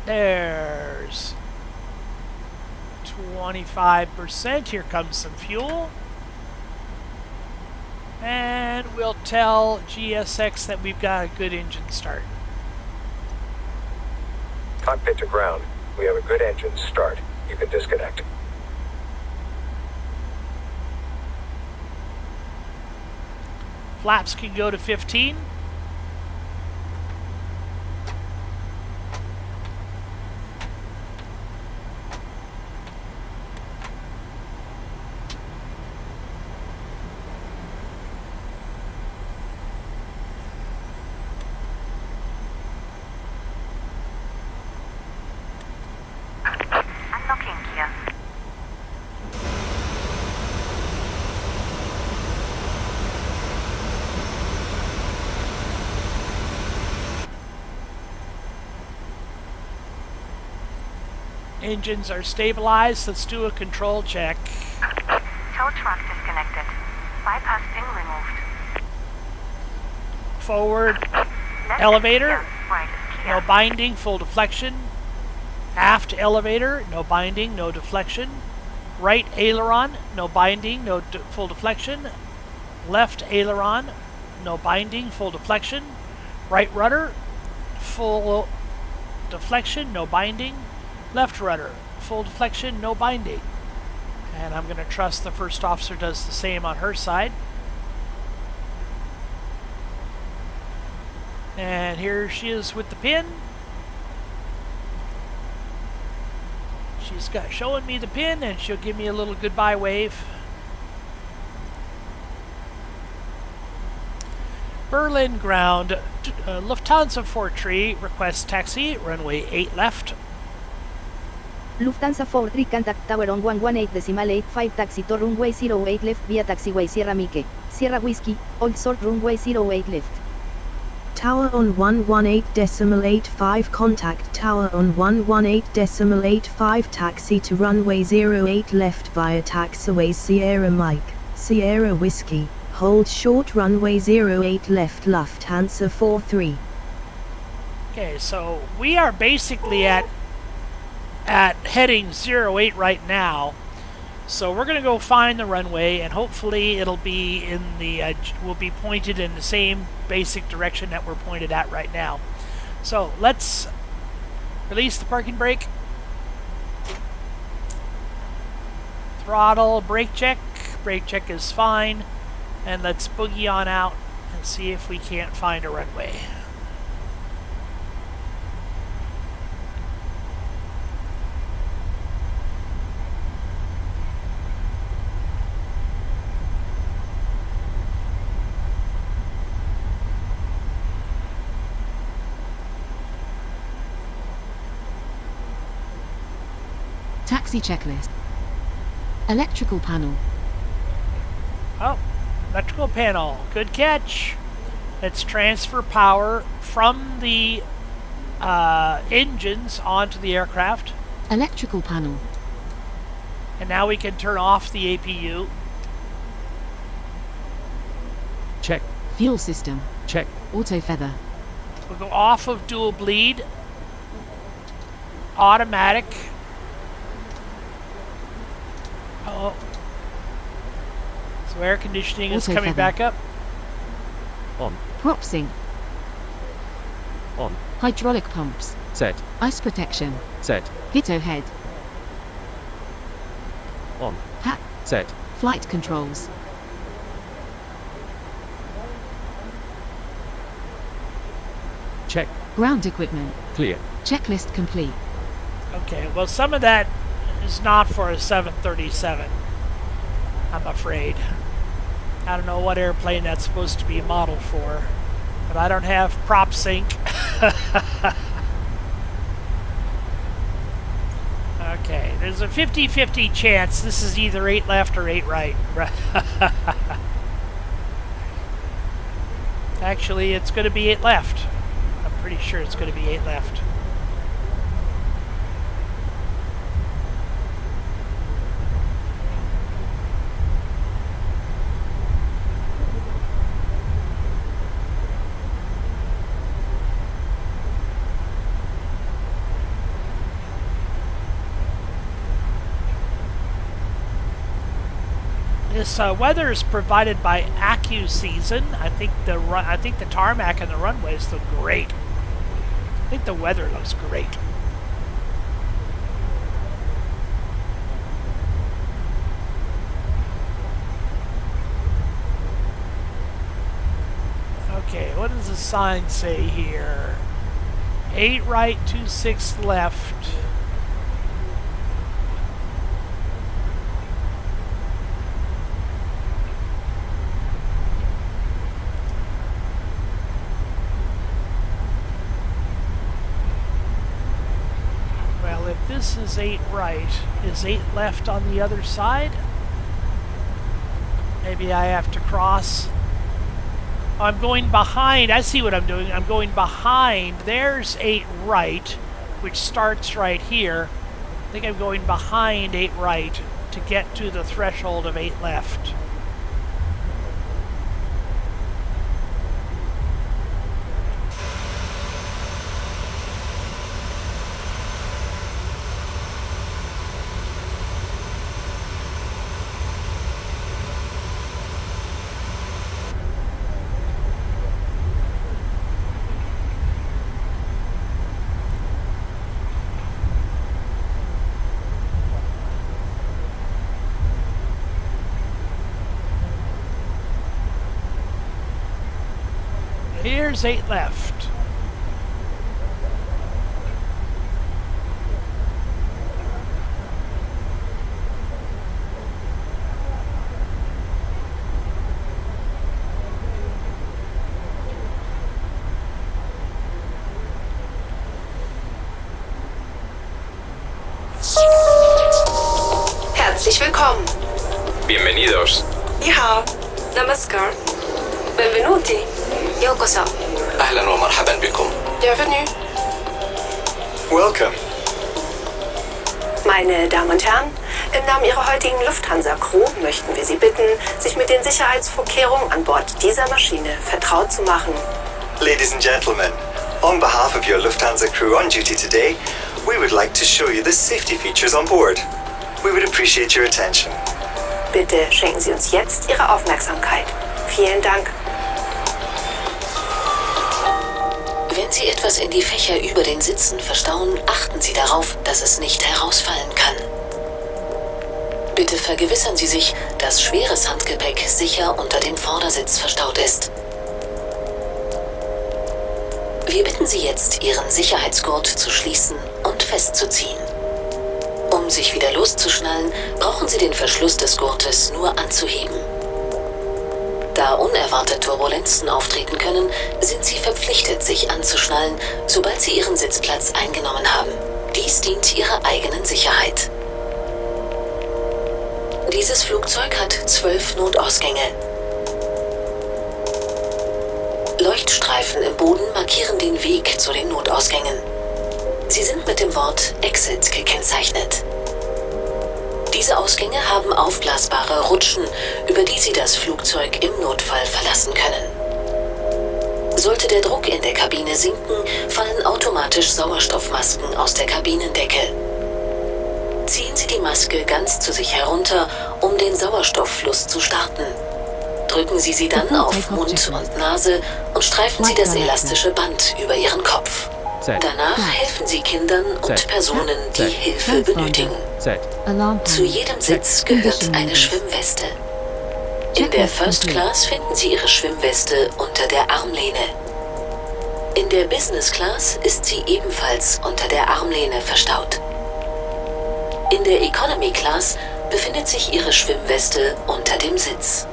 There's 25%. Here comes some fuel. And we'll tell GSX that we've got a good engine start. Cockpit to ground. We have a good engine start. You can disconnect. Flaps can go to 15. Engines are stabilized. Let's do a control check. Tow truck disconnected. Bypass pin removed. Forward Left elevator. Right is clear. No binding, full deflection. Aft elevator, no binding, no deflection. Right aileron, no binding, no full deflection. Left aileron, no binding, full deflection. Right rudder, full deflection, no binding. Left rudder, full deflection, no binding. And I'm going to trust the first officer does the same on her side. And here she is with the pin. She's got showing me the pin, and she'll give me a little goodbye wave. Berlin ground, Lufthansa 43 requests taxi, runway 8 left. Lufthansa 43 contact tower on 118.85 taxi to runway 08 left via taxiway Sierra Mike, Sierra Whiskey, Old Salt runway 08 left. Tower on 118.85 contact tower on 118.85 taxi to runway 08 left via taxiway Sierra Mike, Sierra Whiskey, hold short runway 08 left Lufthansa 43. Okay, so we are basically at heading 08 right now. So we're going to go find the runway, and hopefully it'll be in the will be pointed in the same basic direction that we're pointed at right now. So let's release the parking brake, throttle, brake check is fine, and let's boogie on out and see if we can't find a runway. Taxi checklist. Electrical panel. Oh, electrical panel. Good catch. Let's transfer power from the engines onto the aircraft. Electrical panel. And now we can turn off the APU. Check. Fuel system. Check. Auto feather. We'll go off of dual bleed. Automatic. Oh. So air conditioning is coming back up. On. Prop sync. On. Hydraulic pumps. Set. Ice protection. Set. Pitot head. On. Hat. Set. Flight controls. Check. Ground equipment. Clear. Checklist complete. Okay, well some of that is not for a 737, I'm afraid. I don't know what airplane that's supposed to be modeled for, but I don't have prop sync. Okay, there's a 50-50 chance this is either 8 left or 8 right. Actually, it's going to be 8 left. I'm pretty sure it's going to be 8 left. This weather is provided by AccuSeason. I think the tarmac and the runways look great. I think the weather looks great. Okay, what does the sign say here? 8 right, 26 left. This is 8 right. Is 8 left on the other side? Maybe I have to cross. Oh, I'm going behind. I see what I'm doing. I'm going behind. There's 8 right, which starts right here. I think I'm going behind 8 right to get to the threshold of 8 left. Here's 8 left. Herzlich willkommen. Bienvenidos. Iha. Namaskar. Benvenuti. Yokoso. أهلا ومرحبا بكم. Bienvenue. Welcome. Meine Damen und Herren, im Namen Ihrer heutigen Lufthansa-Crew möchten wir Sie bitten, sich mit den Sicherheitsvorkehrungen an Bord dieser Maschine vertraut zu machen. Ladies and gentlemen, on behalf of your Lufthansa crew on duty today, we would like to show you the safety features on board. We would appreciate your attention. Bitte schenken Sie uns jetzt Ihre Aufmerksamkeit. Vielen Dank. Wenn Sie etwas in die Fächer über den Sitzen verstauen, achten Sie darauf, dass es nicht herausfallen kann. Bitte vergewissern Sie sich, dass schweres Handgepäck sicher unter dem Vordersitz verstaut ist. Wir bitten Sie jetzt, Ihren Sicherheitsgurt zu schließen und festzuziehen. Um sich wieder loszuschnallen, brauchen Sie den Verschluss des Gurtes nur anzuheben. Da unerwartet Turbulenzen auftreten können, sind Sie verpflichtet, sich anzuschnallen, sobald Sie Ihren Sitzplatz eingenommen haben. Dies dient Ihrer eigenen Sicherheit. Dieses Flugzeug hat 12 Notausgänge. Leuchtstreifen im Boden markieren den Weg zu den Notausgängen. Sie sind mit dem Wort Exit gekennzeichnet. Diese Ausgänge haben aufblasbare Rutschen, über die Sie das Flugzeug im Notfall verlassen können. Sollte der Druck in der Kabine sinken, fallen automatisch Sauerstoffmasken aus der Kabinendecke. Ziehen Sie die Maske ganz zu sich herunter, um den Sauerstofffluss zu starten. Drücken Sie sie dann auf Mund und Nase und streifen Sie das elastische Band über Ihren Kopf. Danach helfen Sie Kindern und Personen, die Hilfe benötigen. Zu jedem Sitz gehört eine Schwimmweste. In der First Class finden Sie Ihre Schwimmweste unter der Armlehne. In der Business Class ist sie ebenfalls unter der Armlehne verstaut. In der Economy Class befindet sich Ihre Schwimmweste unter dem Sitz.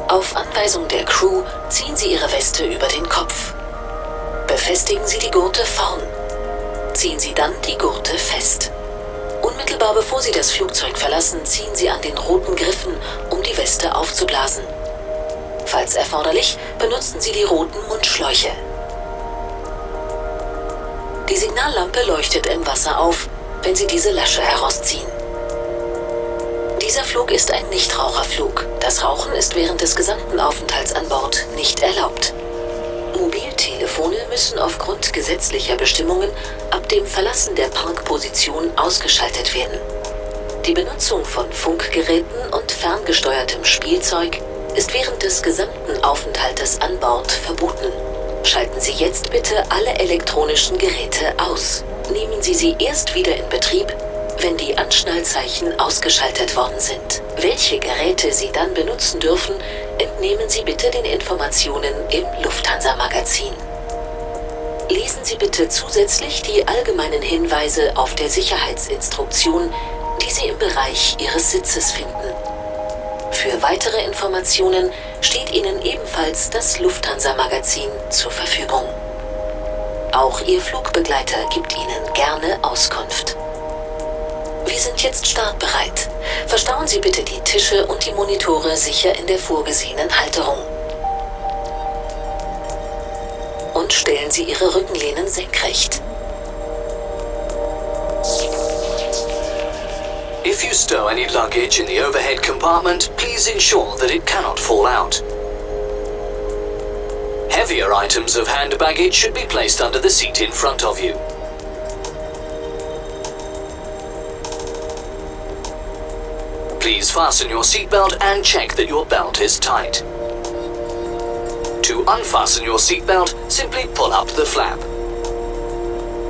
Auf Anweisung der Crew ziehen Sie Ihre Weste über den Kopf. Befestigen Sie die Gurte vorn. Ziehen Sie dann die Gurte fest. Unmittelbar bevor Sie das Flugzeug verlassen, ziehen Sie an den roten Griffen, um die Weste aufzublasen. Falls erforderlich, benutzen Sie die roten Mundschläuche. Die Signallampe leuchtet im Wasser auf, wenn Sie diese Lasche herausziehen. Dieser Flug ist ein Nichtraucherflug. Das Rauchen ist während des gesamten Aufenthalts an Bord nicht erlaubt. Mobiltelefone müssen aufgrund gesetzlicher Bestimmungen ab dem Verlassen der Parkposition ausgeschaltet werden. Die Benutzung von Funkgeräten und ferngesteuertem Spielzeug ist während des gesamten Aufenthaltes an Bord verboten. Schalten Sie jetzt bitte alle elektronischen Geräte aus. Nehmen Sie sie erst wieder in Betrieb, wenn die Anschnallzeichen ausgeschaltet worden sind. Welche Geräte Sie dann benutzen dürfen, entnehmen Sie bitte den Informationen im Lufthansa-Magazin. Lesen Sie bitte zusätzlich die allgemeinen Hinweise auf der Sicherheitsinstruktion, die Sie im Bereich Ihres Sitzes finden. Für weitere Informationen steht Ihnen ebenfalls das Lufthansa-Magazin zur Verfügung. Auch Ihr Flugbegleiter gibt Ihnen gerne Auskunft. Wir sind jetzt startbereit. Verstauen Sie bitte die Tische und die Monitore sicher in der vorgesehenen Halterung. Und stellen Sie Ihre Rückenlehnen senkrecht. If you stow any luggage in the overhead compartment, please ensure that it cannot fall out. Heavier items of hand baggage should be placed under the seat in front of you. Please fasten your seatbelt and check that your belt is tight. To unfasten your seatbelt, simply pull up the flap.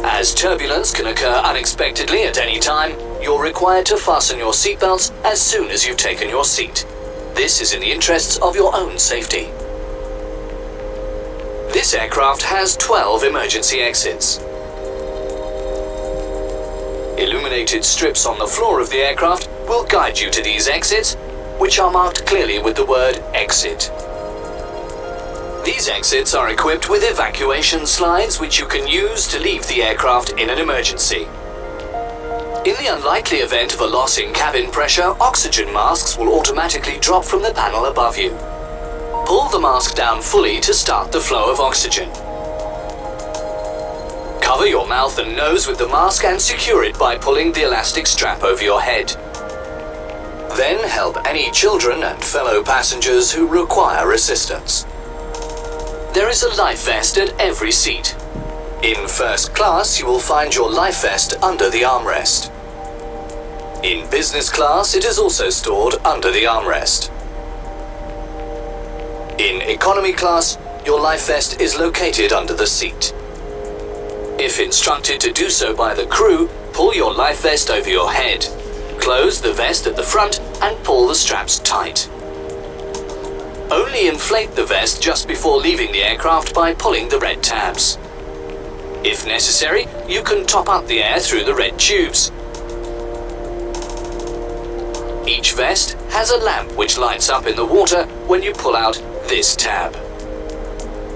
As turbulence can occur unexpectedly at any time, you're required to fasten your seatbelts as soon as you've taken your seat. This is in the interests of your own safety. This aircraft has 12 emergency exits. Illuminated strips on the floor of the aircraft will guide you to these exits, which are marked clearly with the word exit. These exits are equipped with evacuation slides which you can use to leave the aircraft in an emergency. In the unlikely event of a loss in cabin pressure, oxygen masks will automatically drop from the panel above you. Pull the mask down fully to start the flow of oxygen. Cover your mouth and nose with the mask and secure it by pulling the elastic strap over your head. Then help any children and fellow passengers who require assistance. There is a life vest at every seat. In first class, you will find your life vest under the armrest. In business class, it is also stored under the armrest. In economy class, your life vest is located under the seat. If instructed to do so by the crew, pull your life vest over your head. Close the vest at the front and pull the straps tight. Only inflate the vest just before leaving the aircraft by pulling the red tabs. If necessary, you can top up the air through the red tubes. Each vest has a lamp which lights up in the water when you pull out this tab.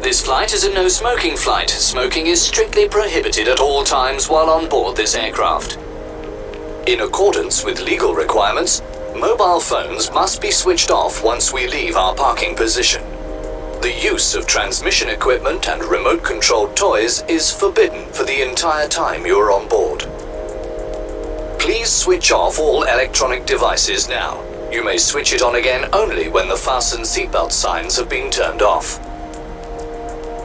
This flight is a no-smoking flight. Smoking is strictly prohibited at all times while on board this aircraft. In accordance with legal requirements, mobile phones must be switched off once we leave our parking position. The use of transmission equipment and remote-controlled toys is forbidden for the entire time you are on board. Please switch off all electronic devices now. You may switch it on again only when the fasten seatbelt signs have been turned off.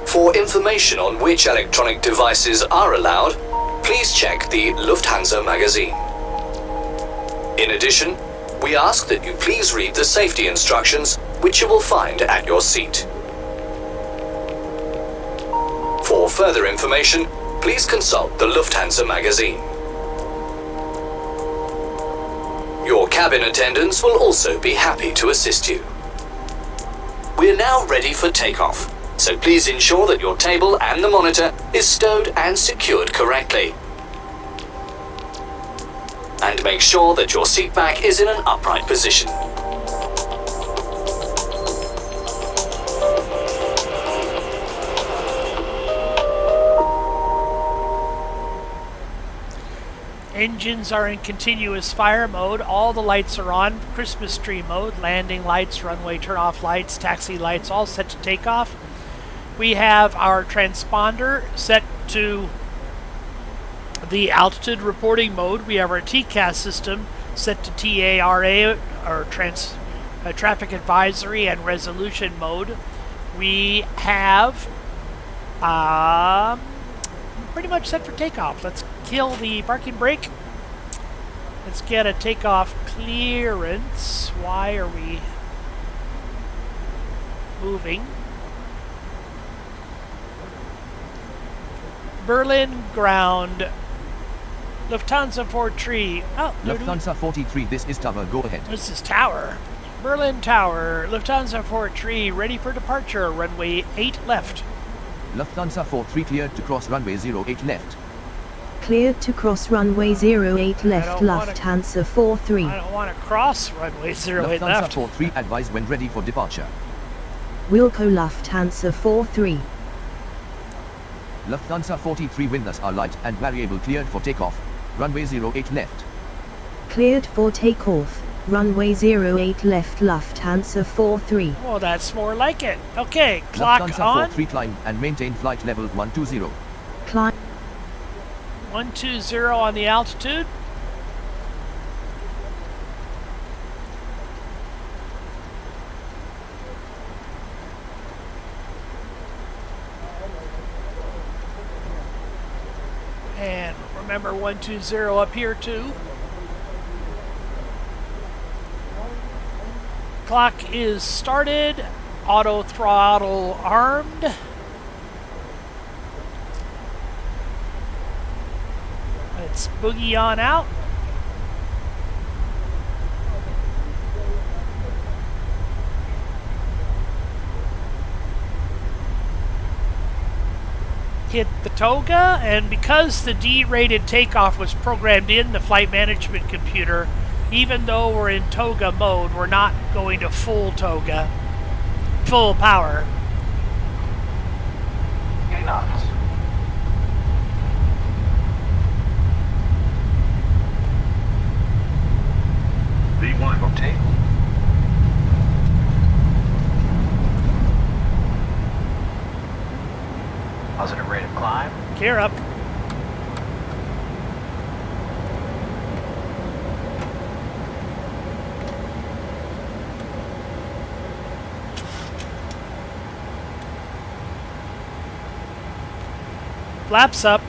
For information on which electronic devices are allowed, please check the Lufthansa magazine. In addition, we ask that you please read the safety instructions, which you will find at your seat. For further information, please consult the Lufthansa magazine. Your cabin attendants will also be happy to assist you. We're now ready for takeoff, so please ensure that your table and the monitor is stowed and secured correctly. And make sure that your seat back is in an upright position. Engines are in continuous fire mode. All the lights are on. Christmas tree mode. Landing lights, runway turn-off lights, taxi lights, all set to take off. We have our transponder set to the altitude reporting mode. We have our TCAS system set to TARA, or traffic advisory and resolution mode. We have pretty much set for takeoff. Let's kill the parking brake. Let's get a takeoff clearance. Why are we moving? Berlin ground. Lufthansa 43. Oh, Lufthansa 43, this is Tower, go ahead. This is Tower. Berlin Tower. Lufthansa 43, ready for departure. Runway 8 left. Lufthansa 43 cleared to cross runway 08 left. Cleared to cross runway 08 left, Lufthansa 43. I don't want to cross runway 08 Lufthansa left. 43 advised when ready for departure. Wilco Lufthansa 43. Lufthansa 43 windows are light and variable, cleared for takeoff. Runway 08 left. Cleared for takeoff. Runway 08 left, Lufthansa 43. Oh, that's more like it. Okay, clock Lufthansa on. 43 climb and maintain flight level 120. Climb. 120 on the altitude. And remember 120 up here too. Clock is started. Auto throttle armed. Let's boogie on out. Hit the toga, and because the D-rated takeoff was programmed in the flight management computer, even though we're in toga mode, we're not going to full toga, full power. Knots. V1 rotate. Positive rate of climb. Gear up. Flaps up.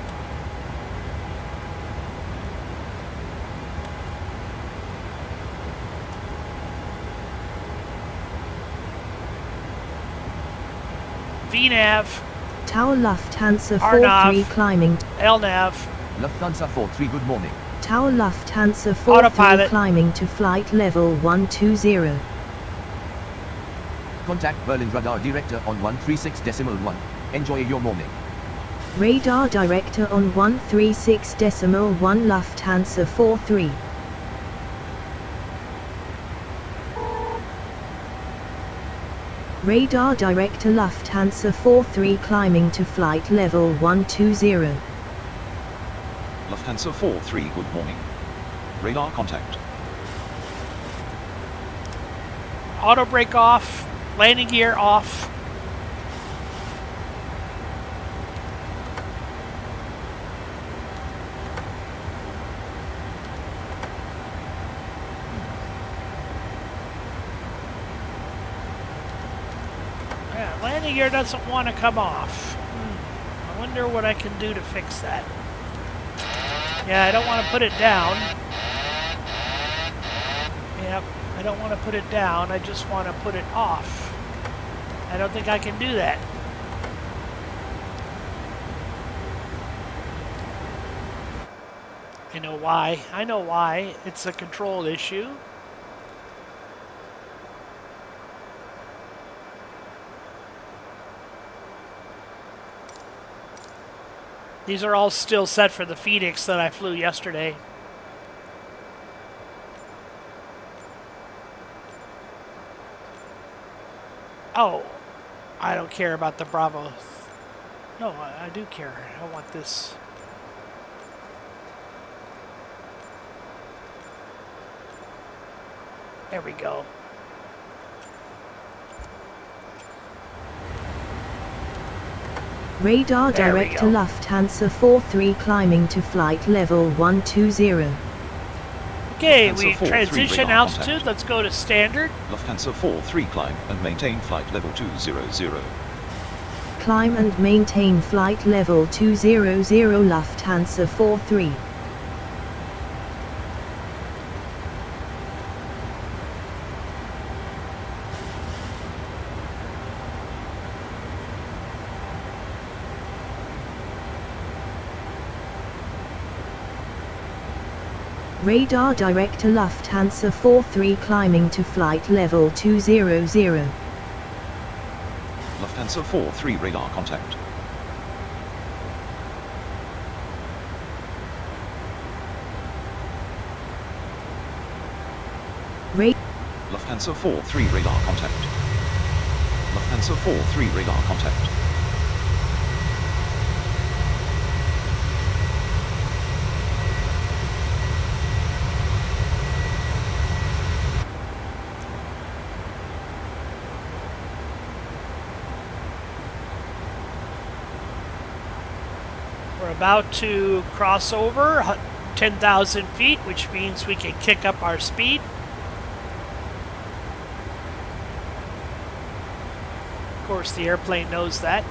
VNAV. Tower Lufthansa RNAV. 43 climbing. LNAV. Lufthansa 43, good morning. Tower Lufthansa 43 Autopilot. climbing to flight level 120. Contact Berlin Radar Director on 136.1. Enjoy your morning. Radar Director on 136.1 Lufthansa 43. Radar Director Lufthansa 43 climbing to flight level 120. Lufthansa 43, good morning. Radar contact. Auto brake off. Landing gear off. Yeah, landing gear doesn't want to come off. I wonder what I can do to fix that. Yeah, I don't want to put it down. Yep, I don't want to put it down. I just want to put it off. I don't think I can do that. I know why. I know why. It's a control issue. These are all still set for the Phoenix that I flew yesterday. Oh, I don't care about the Bravo. No, I do care. I want this. There we go. Radar direct to Lufthansa 43 climbing to flight level 120. Okay, Lufthansa we 43 transition radar altitude. contact. Let's go to standard. Lufthansa 43 climb and maintain flight level 200. Climb and maintain flight level 200 Lufthansa 43. Radar direct to Lufthansa 43 climbing to flight level 200. Lufthansa 43 radar contact. Lufthansa 43 radar contact. Lufthansa 43 radar contact. We're about to cross over 10,000 feet, which means we can kick up our speed. Of course, the airplane knows that.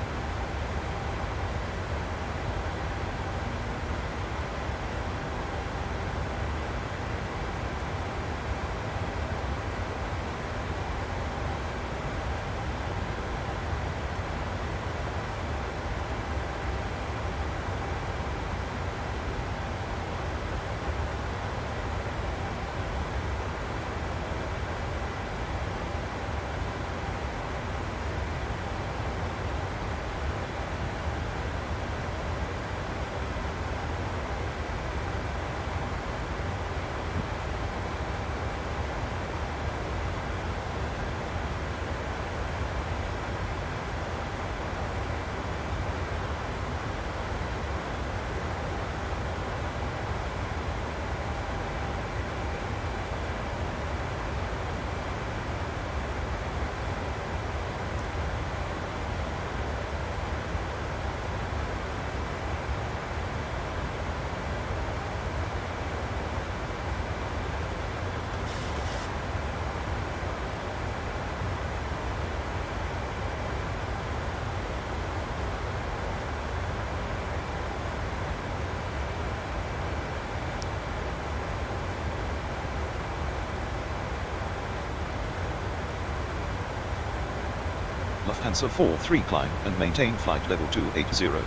Lufthansa 43 climb and maintain flight level 280.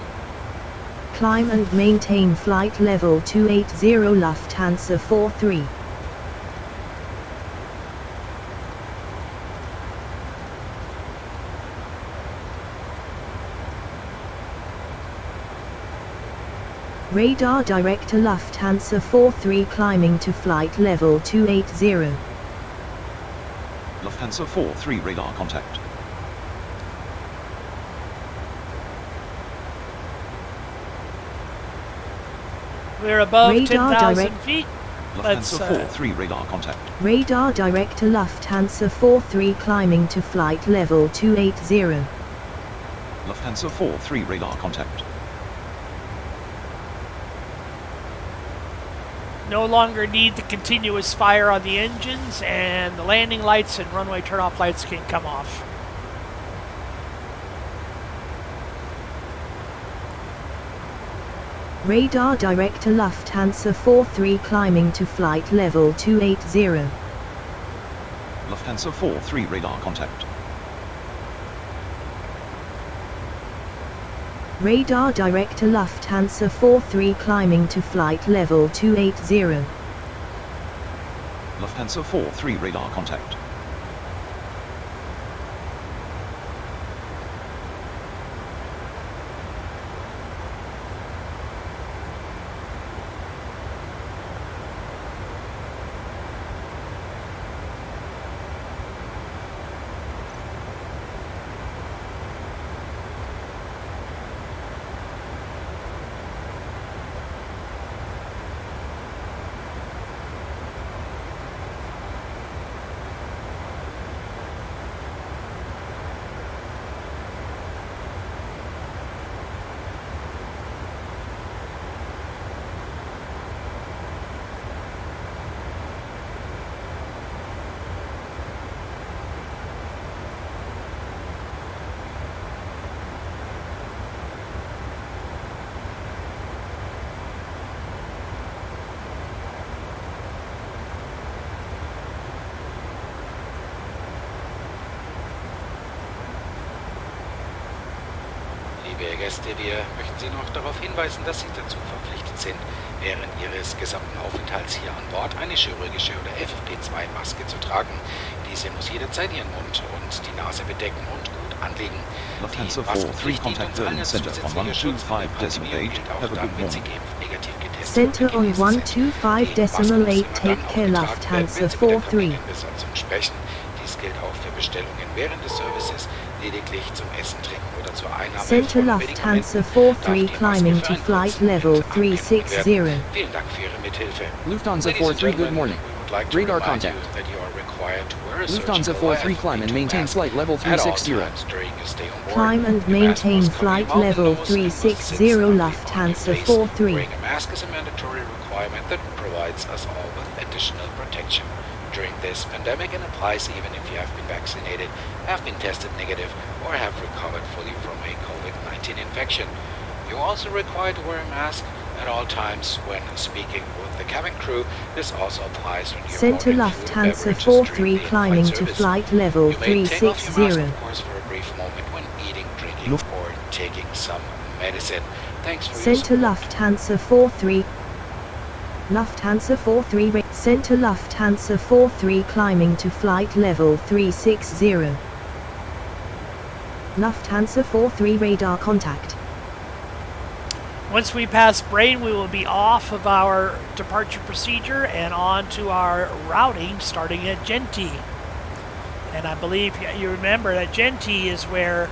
Climb and maintain flight level 280 Lufthansa 43. Radar direct to Lufthansa 43 climbing to flight level 280. Lufthansa 43 radar contact. We're above Radar 10,000 direct- feet. Lufthansa 43 radar contact. Radar direct to Lufthansa 43 climbing to flight level 280. Lufthansa 43 radar contact. No longer need the continuous fire on the engines, and the landing lights and runway turnoff lights can come off. Radar Director Lufthansa 43 climbing to flight level 280. Lufthansa 43 radar contact. Radar Director Lufthansa 43 climbing to flight level 280. Lufthansa 43 radar contact. Liebe Gäste, wir möchten Sie noch darauf hinweisen, dass Sie dazu verpflichtet sind, während Ihres gesamten Aufenthalts hier an Bord eine chirurgische oder FFP2-Maske zu tragen. Diese muss jederzeit Ihren Mund und die Nase bedecken und gut anlegen. Lufthansa 43 contact Berlin Center on 125.8. Have a good morning. Center on 125.8. Take care Lufthansa 43. Dies gilt auch für Bestellungen während des Services, lediglich zum Essen, Trinken oder zur Einnahme Center von Lufthansa 43 climbing to flight level 360. Vielen Dank für Ihre Mithilfe. Lufthansa 43, good morning. Radar contact. Lufthansa 43 climb and maintain flight level 360. Climb and maintain flight level 360 Lufthansa 43. Wearing a mask is a mandatory requirement that provides us all with additional protection during this pandemic and applies even if you have been vaccinated, have been tested negative, or have recovered fully from a COVID-19 infection. You're also required to wear a mask at all times when speaking with the cabin crew. This also applies when you're Center Lufthansa 43 climbing to flight level 360. Of course, for a brief moment when eating, drinking, or taking some medicine. Thanks for Center Lufthansa 43. Lufthansa 43 Center Lufthansa 43 climbing to flight level 360. Lufthansa 43 radar contact. Once we pass Brain, we will be off of our departure procedure and on to our routing starting at Genty. And I believe you remember that Genty is where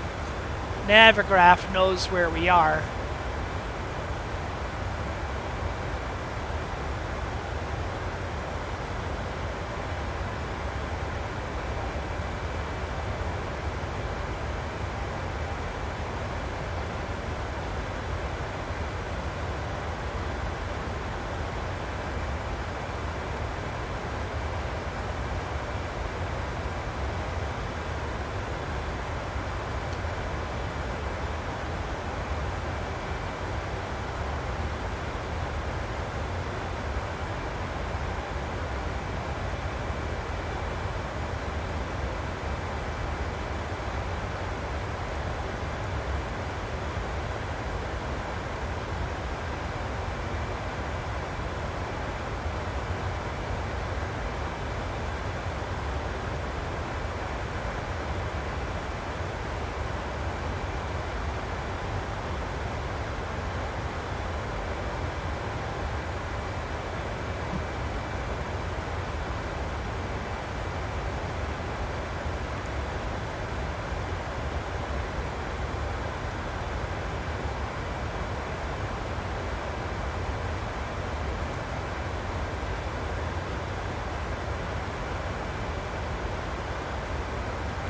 NaviGraph knows where we are.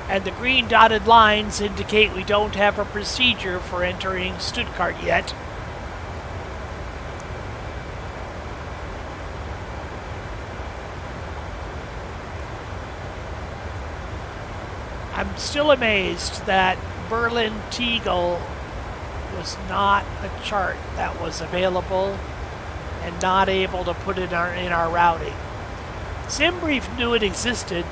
And the green dotted lines indicate we don't have a procedure for entering Stuttgart yet. I'm still amazed that Berlin Tegal was not a chart that was available and not able to put it in our routing. SimBrief knew it existed,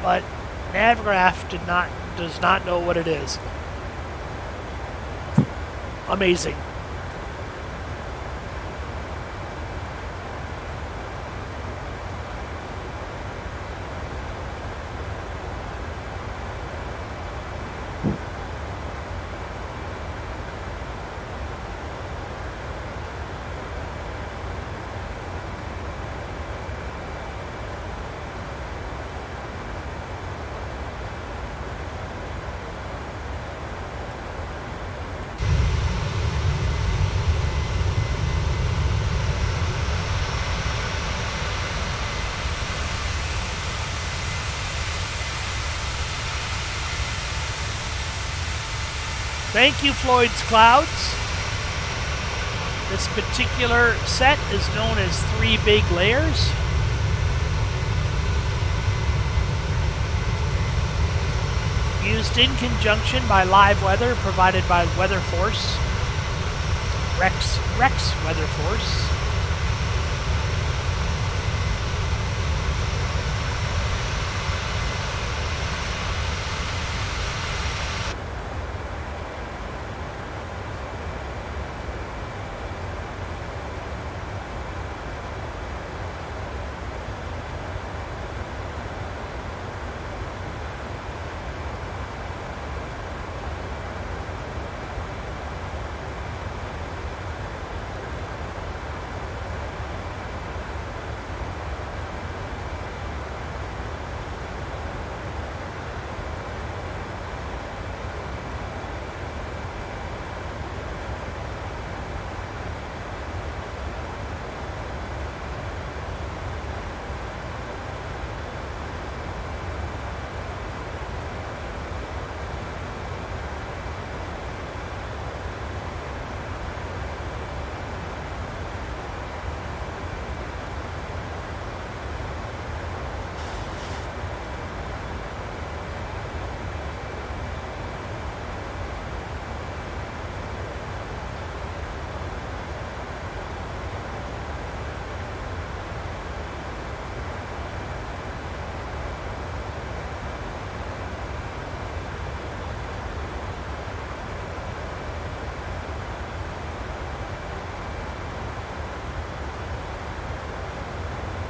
but NaviGraph does not know what it is. Amazing. Thank you, Floyds Clouds. This particular set is known as 3 big layers. Used in conjunction by live weather provided by Weather Force, Rex Weather Force.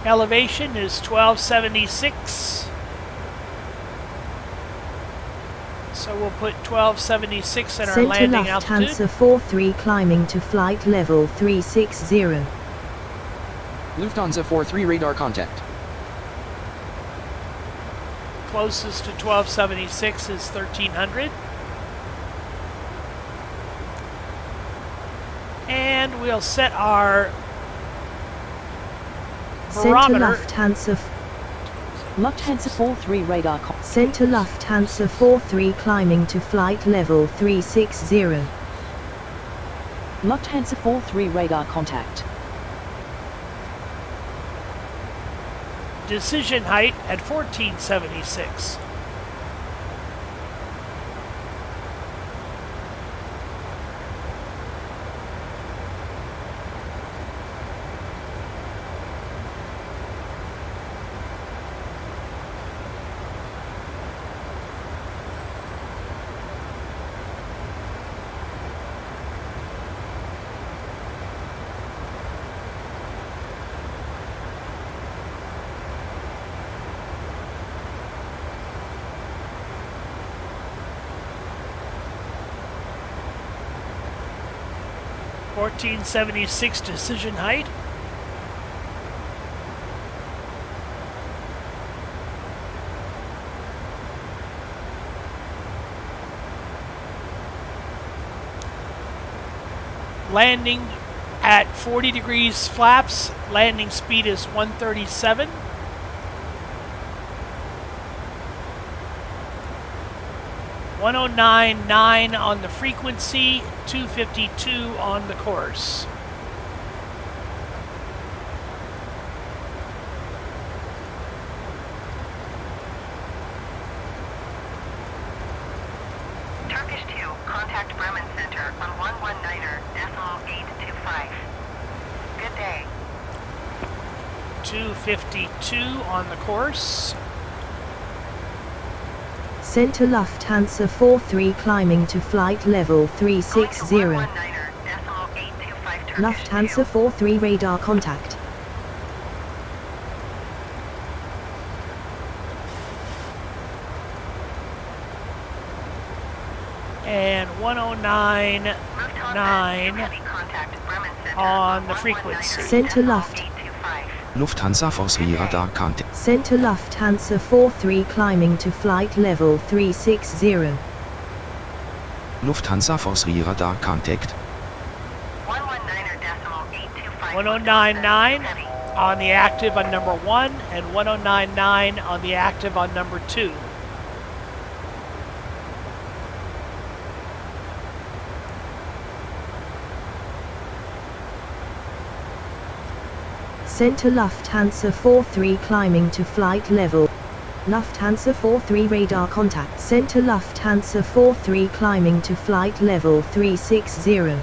Elevation is 1276. So we'll put 1276 in our Center landing altitude. Lufthansa 43 climbing to flight level 360. Lufthansa 43 radar contact. Closest to 1276 is 1300. And we'll set our barometer. Lufthansa 43 radar. Center Lufthansa 43 climbing to flight level 360. Lufthansa 43 radar contact. Decision height at 1476. .1476 decision height. Landing at 40 degrees flaps. Landing speed is 137. .1099 on the frequency, 252 on the course. 252 on the course. Center Lufthansa 43 climbing to flight level 360. Lufthansa 43 radar contact. And 109.9 on the frequency. Center Lufthansa Force radar contact. Center Lufthansa 43 climbing to flight level 360. Lufthansa Force radar contact. 1099 on the active on number 1 and 1099 on the active on number 2. Center Lufthansa 43 climbing to flight level. Lufthansa 43 radar contact. Center Lufthansa 43 climbing to flight level 360.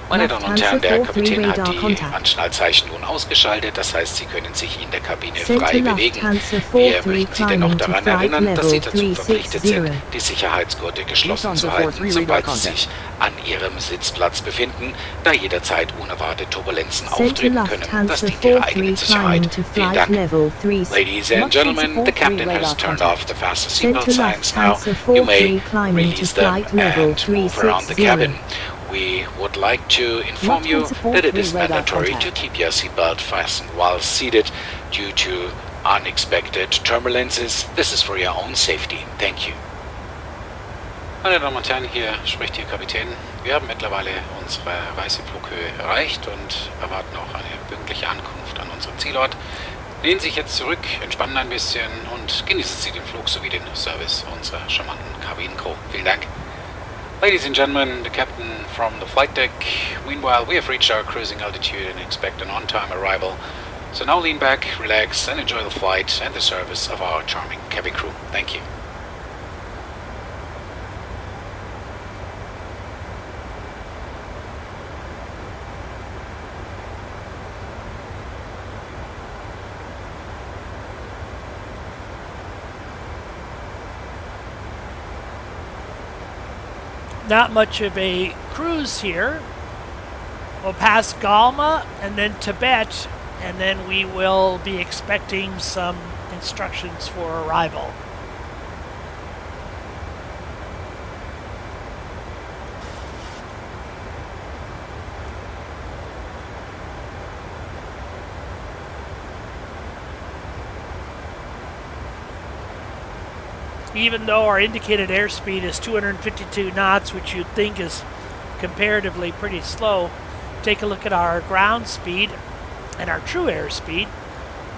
Meine Damen und Herren, der Kapitän hat die Anschnallzeichen nun ausgeschaltet, das heißt, Sie können sich in der Kabine frei bewegen. Wir möchten Sie dennoch daran erinnern, dass Sie dazu verpflichtet sind, die Sicherheitsgurte geschlossen zu halten, sobald Sie sich an Ihrem Sitzplatz befinden, da jederzeit unerwartete Turbulenzen auftreten können. Das dient Ihrer eigenen Sicherheit. Vielen Dank. Ladies and gentlemen, the captain has turned off the fasten seatbelt signs now. You may release them and move around the cabin. We would like to inform you that it is mandatory to keep your seatbelt fastened while seated due to unexpected turbulences. This is for your own safety. Thank you. Meine Damen und Herren, hier spricht Ihr Kapitän. Wir haben mittlerweile unsere Reiseflughöhe erreicht und erwarten auch eine pünktliche Ankunft an unserem Zielort. Lehnen Sie sich jetzt zurück, entspannen ein bisschen und genießen Sie den Flug sowie den Service unserer charmanten Kabinencrew. Vielen Dank. Ladies and gentlemen, the captain from the flight deck. Meanwhile, we have reached our cruising altitude and expect an on-time arrival. So now lean back, relax, and enjoy the flight and the service of our charming cabin crew. Thank you. Not much of a cruise here. We'll pass Galma and then Tibet, and then we will be expecting some instructions for arrival. Even though our indicated airspeed is 252 knots, which you'd think is comparatively pretty slow, take a look at our ground speed and our true airspeed.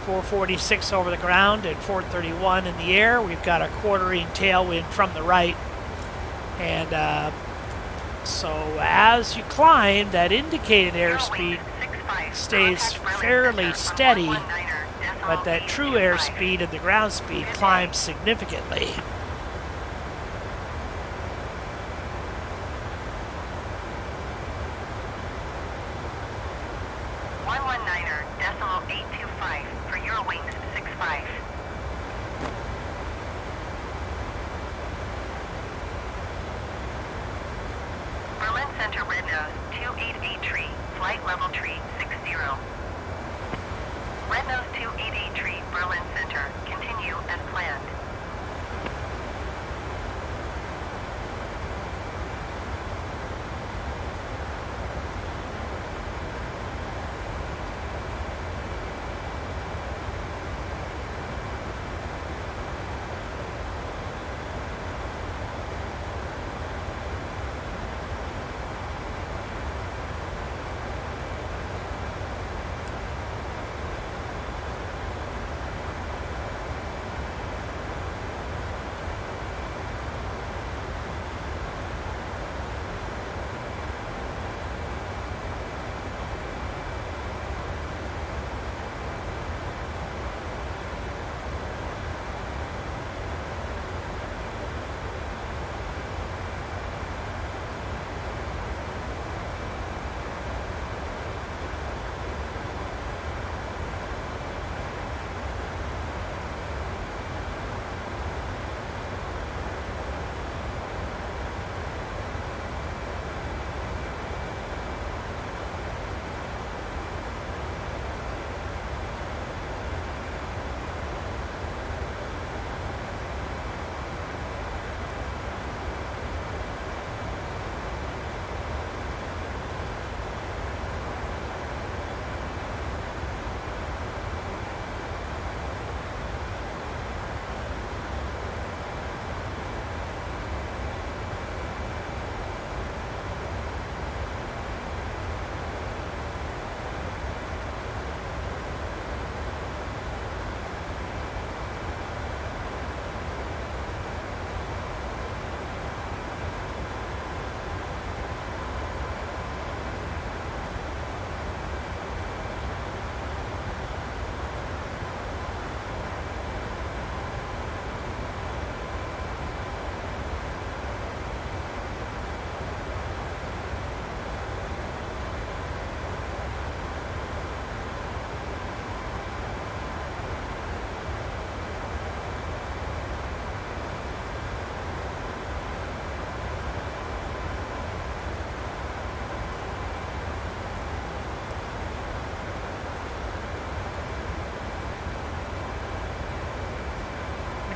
446 over the ground and 431 in the air. We've got a quartering tailwind from the right. And so as you climb, that indicated airspeed stays fairly steady, but that true airspeed and the ground speed climbs significantly.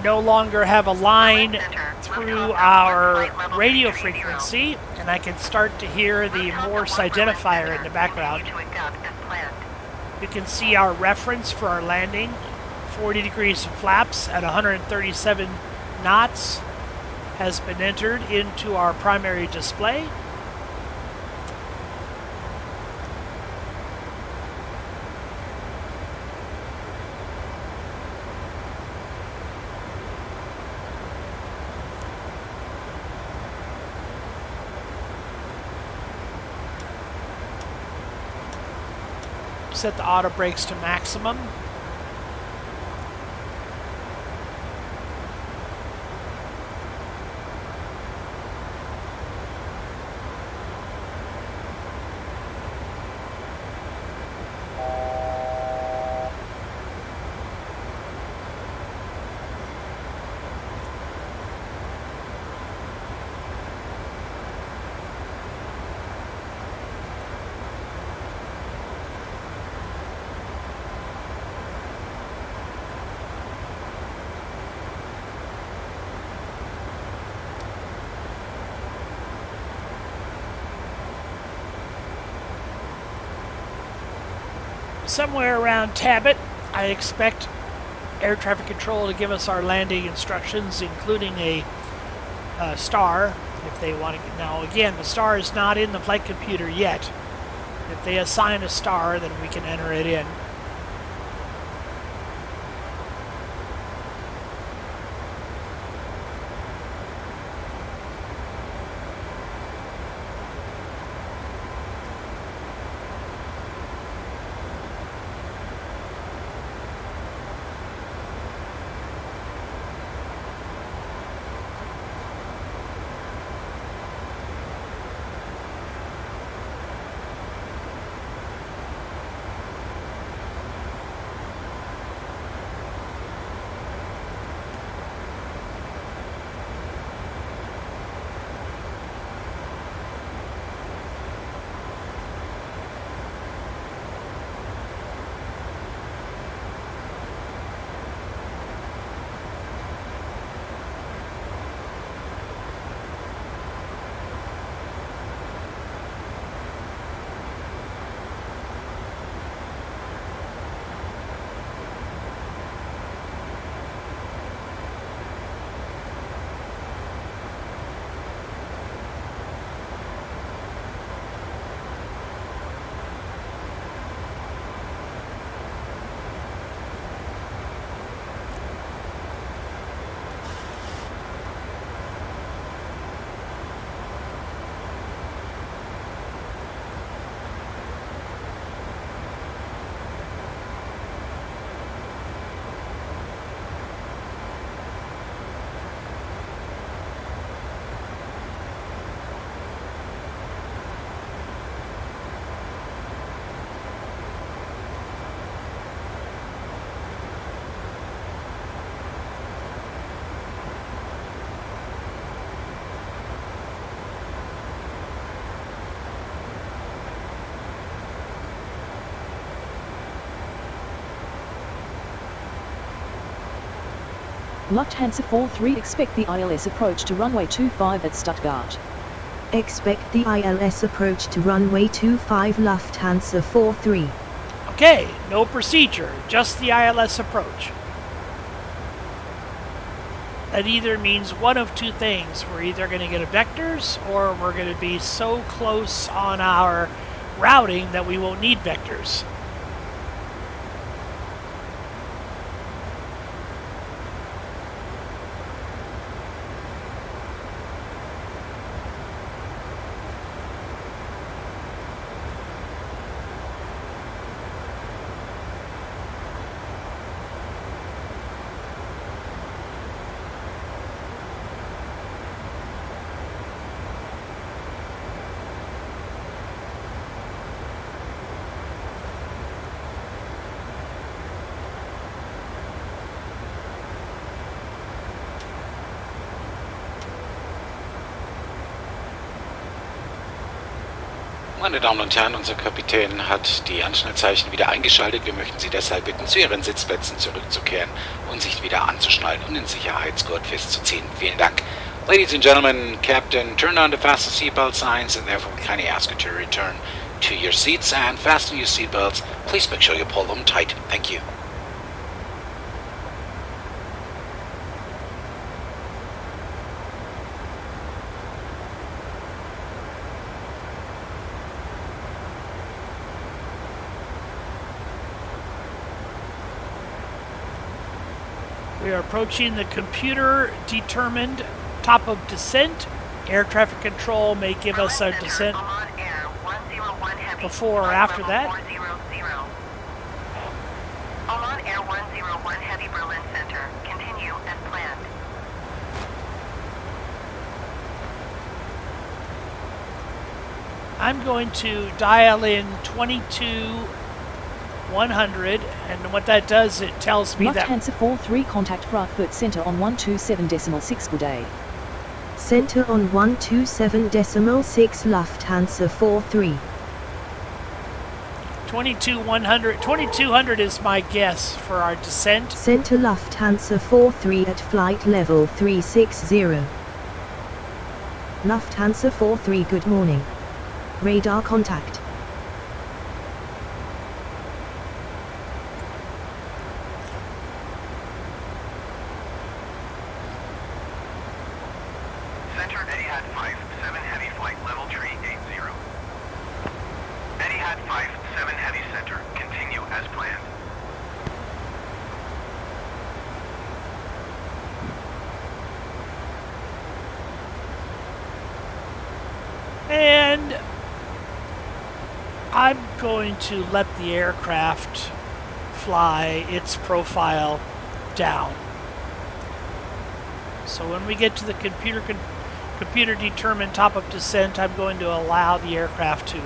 no longer have a line through our radio frequency, and I can start to hear the Morse identifier in the background. You can see our reference for our landing, 40 degrees of flaps at 137 knots has been entered into our primary display. Set the auto brakes to maximum. Somewhere around Tabit, I expect air traffic control to give us our landing instructions, including a star, if they want to. Now, again, the star is not in the flight computer yet. If they assign a star, then we can enter it in. Lufthansa 43 expect the ILS approach to runway 25 at Stuttgart. Expect the ILS approach to runway 25 Lufthansa 43. Okay, no procedure, just the ILS approach. That either means one of two things. We're either going to get a vectors, or we're going to be so close on our routing that we won't need vectors. Meine Damen und Herren, unser Kapitän hat die Anschnallzeichen wieder eingeschaltet. Wir möchten Sie deshalb bitten, zu Ihren Sitzplätzen zurückzukehren und sich wieder anzuschnallen und den Sicherheitsgurt festzuziehen. Vielen Dank. Ladies and gentlemen, Captain, turn on the fasten seatbelt signs and therefore we kindly ask you to return to your seats and fasten your seatbelts. Please make sure you pull them tight. Thank you. We are approaching the computer-determined top of descent. Air traffic control may give us our descent before or after that. Oman Air 101 Heavy Berlin Center. Continue as planned. I'm going to dial in 22-100, and what that does, it tells me that Lufthansa 43 contact Frankfurt Center on 127.6. Good day. Center on 127.6 Lufthansa 43. 22-100. 2200 is my guess for our descent. Center Lufthansa 43 at flight level 360. Lufthansa 43, good morning. Radar contact. Center Etihad 57 Heavy flight level tree 80. Etihad 57 Heavy Center, continue as planned. And I'm going to let the aircraft fly its profile down. So when we get to the computer-determined top of descent, I'm going to allow the aircraft to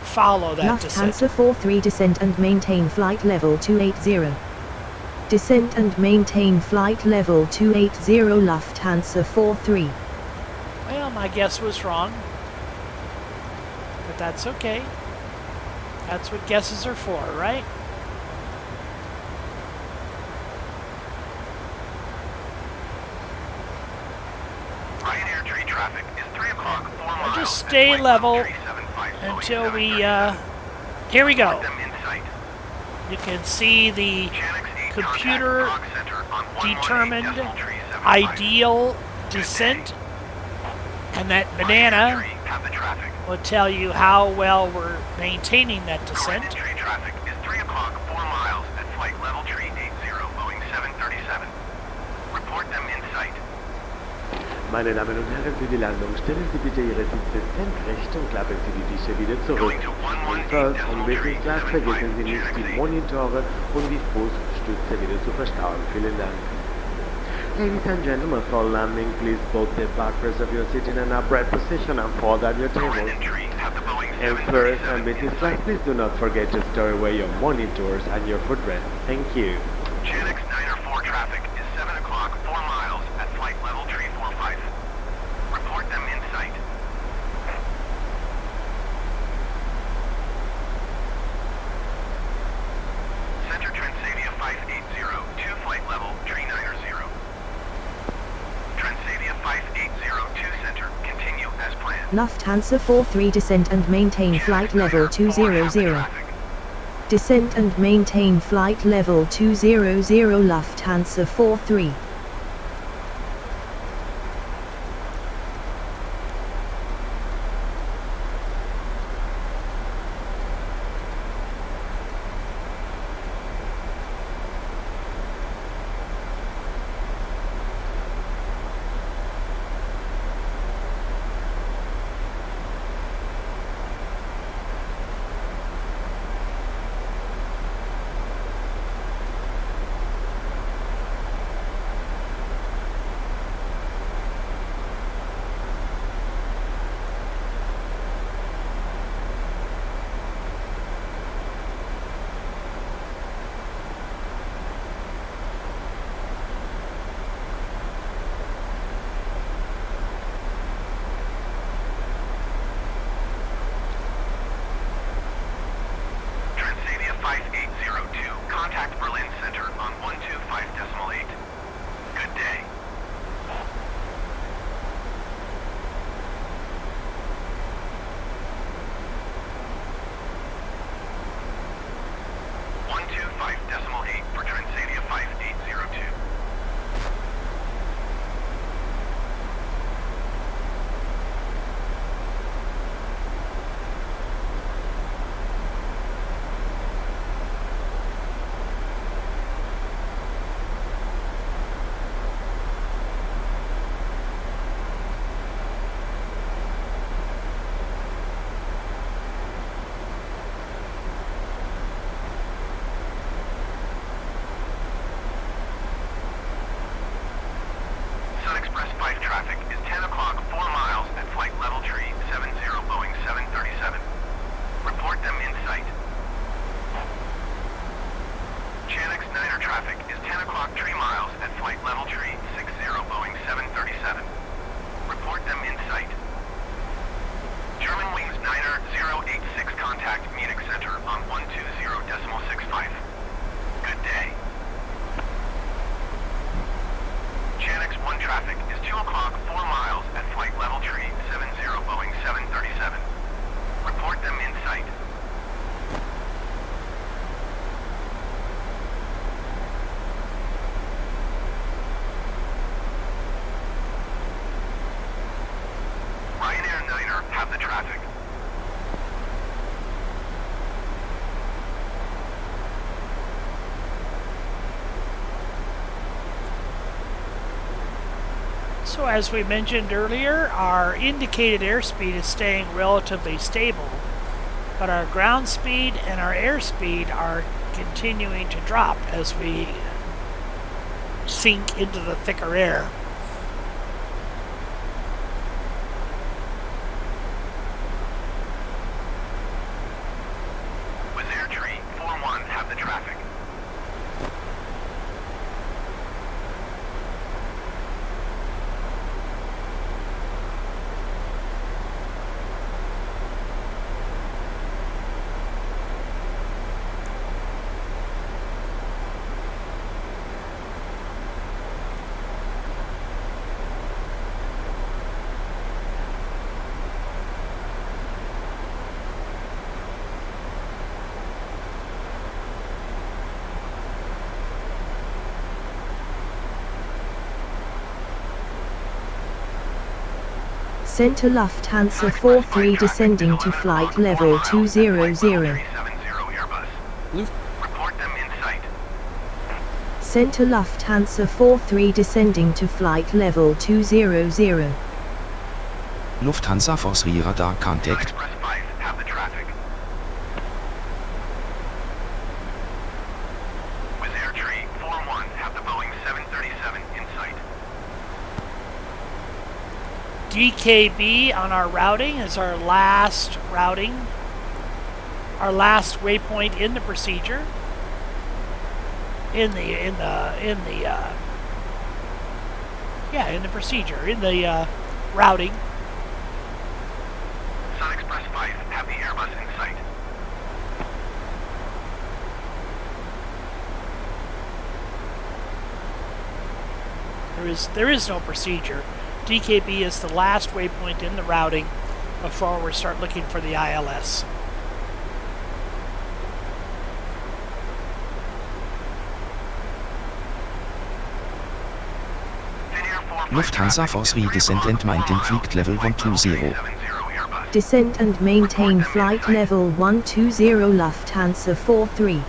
follow that descent. Lufthansa 43 descent and maintain flight level 280. Descent and maintain flight level 280 Lufthansa 43. Well, my guess was wrong. But that's okay. That's what guesses are for, right? Ryanair tree traffic is 3 o'clock, 4 miles. Just stay level until we, here we go. You can see the computer-determined ideal descent, and that banana will tell you how well we're maintaining that descent. Tree traffic is 3 o'clock, 4 miles at flight level tree 80, Boeing 737. Report them in sight. Meine Damen und Herren, für die Landung stellen Sie bitte Ihre Sitze senkrecht und klappen Sie die Tische wieder zurück. Und First und Business Class vergessen Sie nicht, die Monitore und die Fußstütze wieder zu verstauen. Vielen Dank. Ladies and gentlemen, for landing, please both the backrest of your seat in an upright position and fold out your tables. And First and Business Class, please do not forget to store away your monitors and your footrest. Thank you. Janix 904 traffic is 7 o'clock, 4 miles at flight level tree 45. Report them in sight. Center Transavia 580, 2 flight level tree 90. Transavia 5802 Center, continue as planned. Lufthansa 43 descent and maintain flight level 200. Descent and maintain flight level 200 Lufthansa 43. have the traffic. So as we mentioned earlier, our indicated airspeed is staying relatively stable, but our ground speed and our airspeed are continuing to drop as we sink into the thicker air. With Airtree, 41 have the traffic. Center Lufthansa 43 descending to flight level 200. Center Lufthansa 43 descending to flight level 200. Lufthansa Force radar contact. Have the traffic. With Airtree, 41 have the Boeing 737 in sight. DKB on our routing is our last routing, our last waypoint in the procedure. In the routing. Sun Express 5 have the Airbus in sight. There is no procedure. DKB is the last waypoint in the routing before we start looking for the ILS. Lufthansa Force redescent and maintain flight level 120. Descent and maintain flight level 120 Lufthansa 43.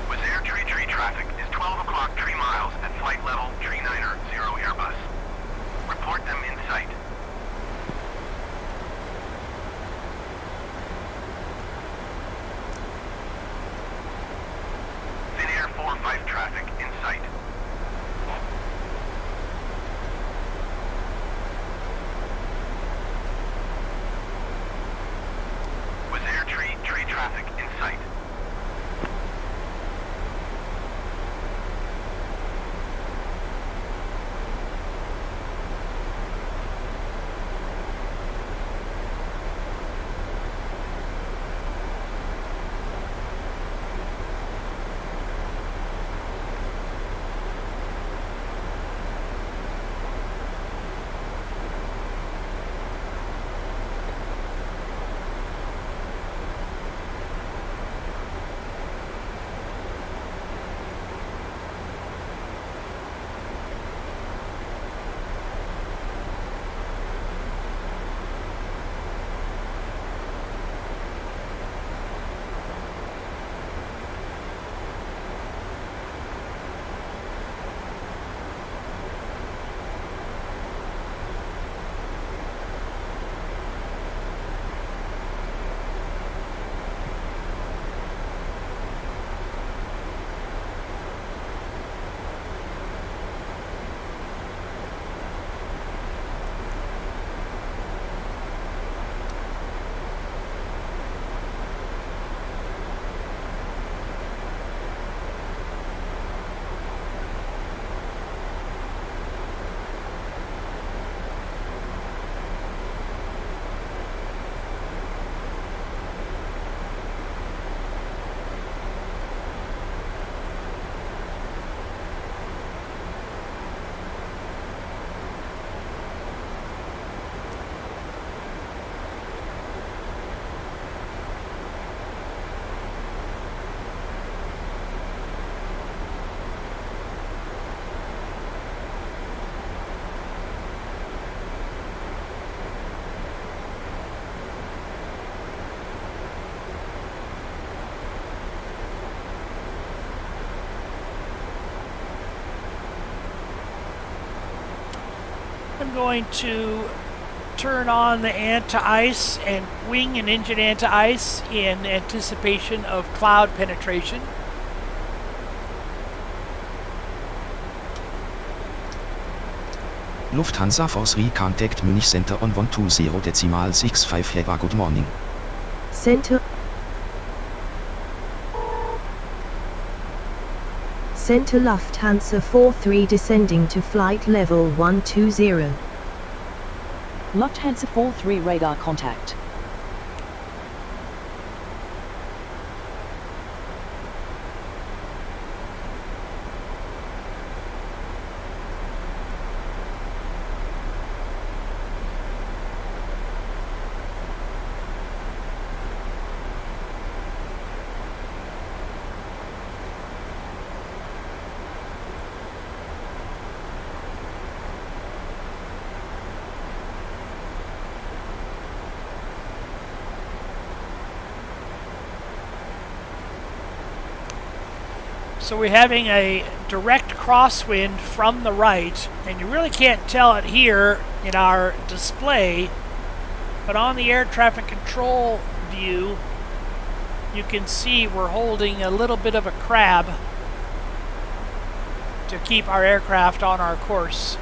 With Airtree tree traffic is 12 o'clock 3 miles at flight level 390 Airbus. Report them in sight. Finnair 45 traffic in sight. With Airtree tree traffic in sight. I'm going to turn on the anti-ice and wing and engine anti-ice in anticipation of cloud penetration. Lufthansa Force recontact Munich Center on 120.65. Have a good morning. Center Lufthansa 43 descending to flight level 120. Lufthansa 43 radar contact. So we're having a direct crosswind from the right, and you really can't tell it here in our display, but on the air traffic control view, you can see we're holding a little bit of a crab to keep our aircraft on our course.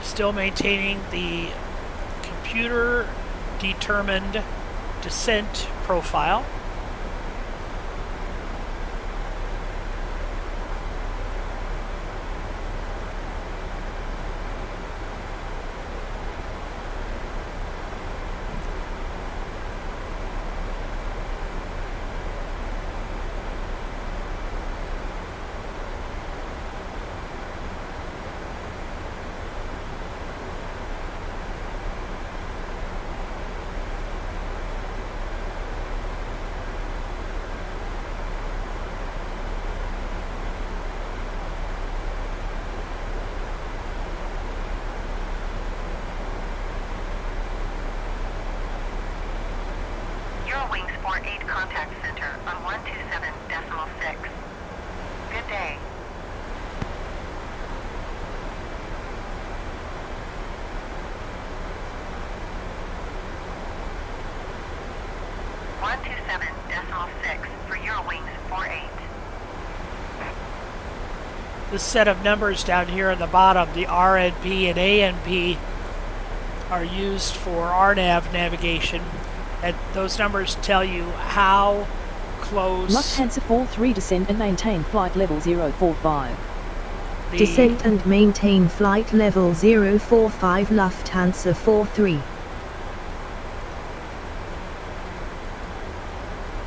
Still maintaining the computer-determined descent profile. Wings 48 contact center on 127.6. Good day. for Eurowings 48. This set of numbers down here on the bottom, the RNP and ANP, are used for RNAV navigation. And those numbers tell you how close... Lufthansa 43 descend and maintain flight level 045. Descend and maintain flight level 045 Lufthansa 43.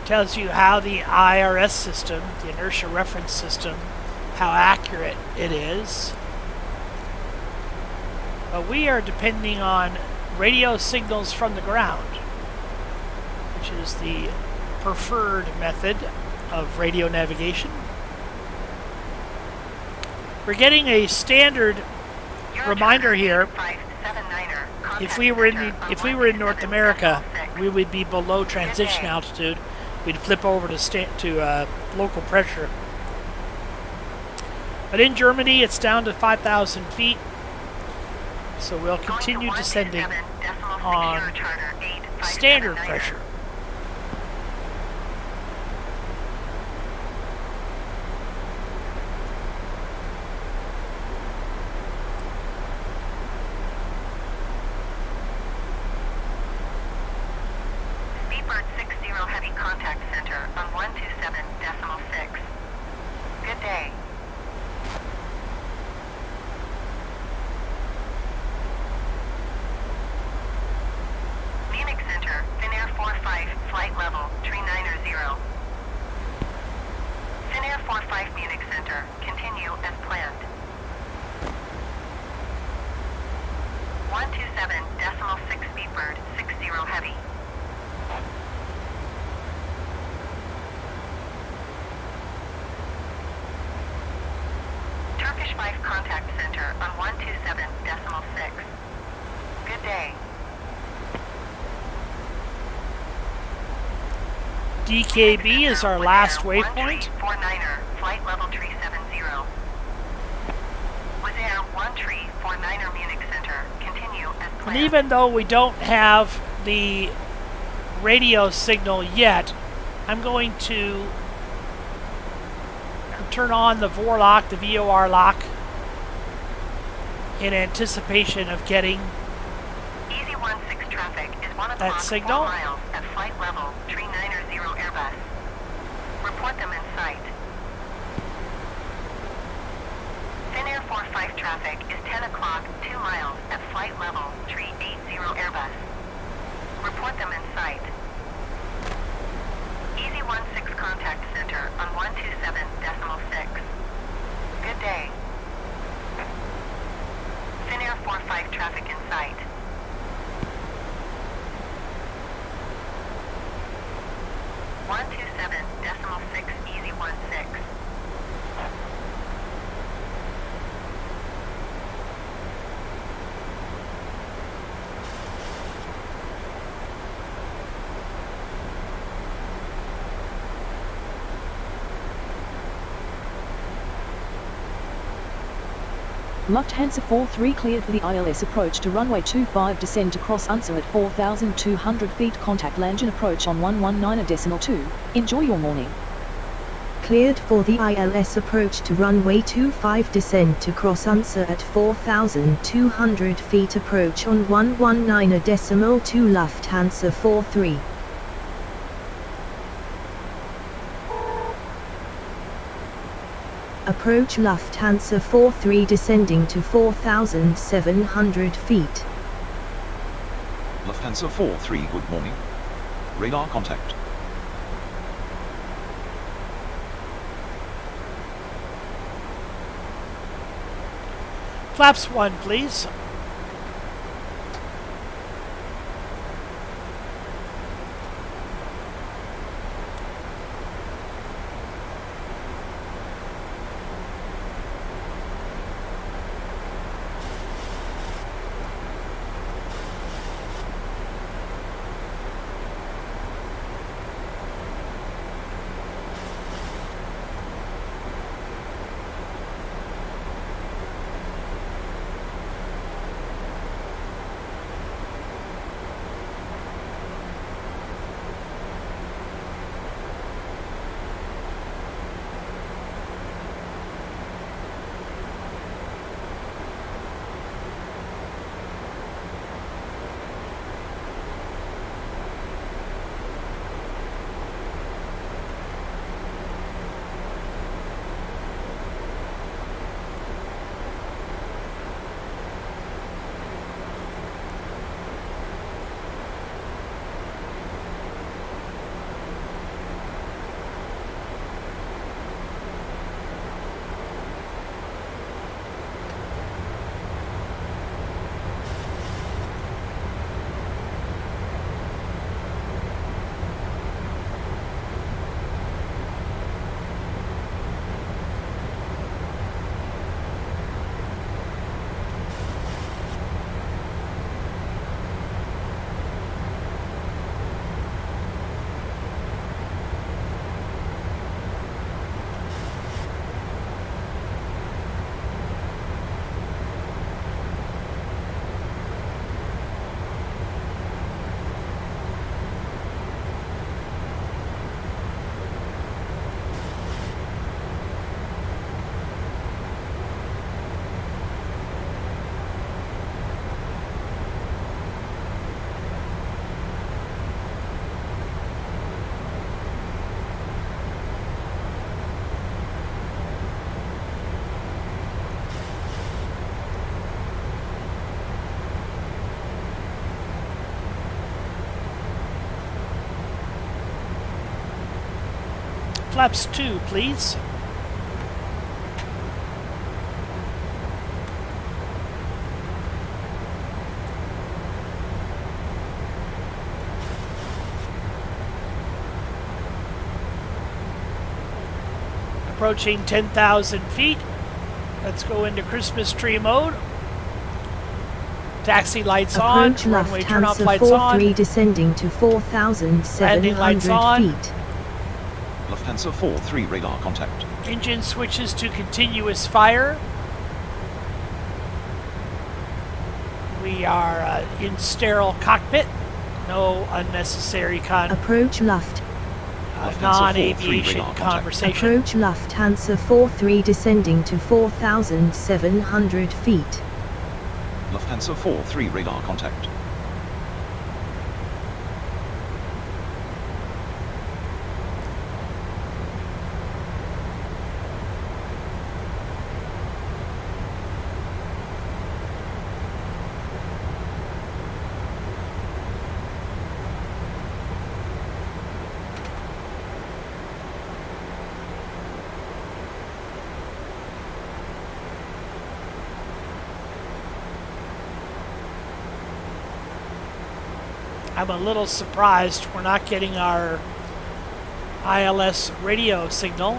Tells you how the IRS system, the inertia reference system, how accurate it is. But we are depending on radio signals from the ground, which is the preferred method of radio navigation. We're getting a standard reminder here. If we were in North America, we would be below transition altitude. We'd flip over to local pressure. But in Germany, it's down to 5,000 feet. So we'll continue descending on standard pressure. Speedbird 60 heavy contact center on 127.6. Good day. Munich Center, Finnair 45, flight level 390. Finnair 45 Munich Center, continue as planned. 127.6 Speedbird 60 heavy. Turkish 5 contact center on 127.6. Good day. DKB is our last waypoint. 49er, flight level tree 70. Wizz Air 1349er Munich Center, continue as planned. And even though we don't have the radio signal yet, I'm going to turn on the VOR lock, the VOR lock, in anticipation of getting Easy 16 traffic is 1 that o'clock, signal. 4 miles at flight level 39er 0 Airbus. Report them in sight. Finnair 45 traffic is 10 o'clock, 2 miles at flight level 380 Airbus. Report them in sight. Easy 16 contact center on 127.6. Good day. Finnair 45 traffic in sight. Easy 16. Lufthansa 43 cleared for the ILS approach to runway 25, descend to cross Unser at 4,200 feet, contact land and approach on 119.2. Enjoy your morning. Cleared for the ILS approach to runway 25, descend to cross Unser at 4,200 feet, approach on 119.2. Lufthansa 43. Approach Lufthansa 43, descending to 4,700 feet. Lufthansa 43, good morning. Radar contact. Flaps 1, please. Flaps 2, please. Approaching 10,000 feet. Let's go into Christmas tree mode. Taxi lights Approach on. Runway turn off Lufthansa lights 43, on. descending to Landing lights 4,700 on. feet. Lufthansa 43 radar contact. Engine switches to continuous fire. We are in sterile cockpit. No unnecessary Approach Luft. Non-aviation conversation. Approach Lufthansa 43 descending to 4,700 feet. Lufthansa 43 radar contact. I'm a little surprised we're not getting our ILS radio signal.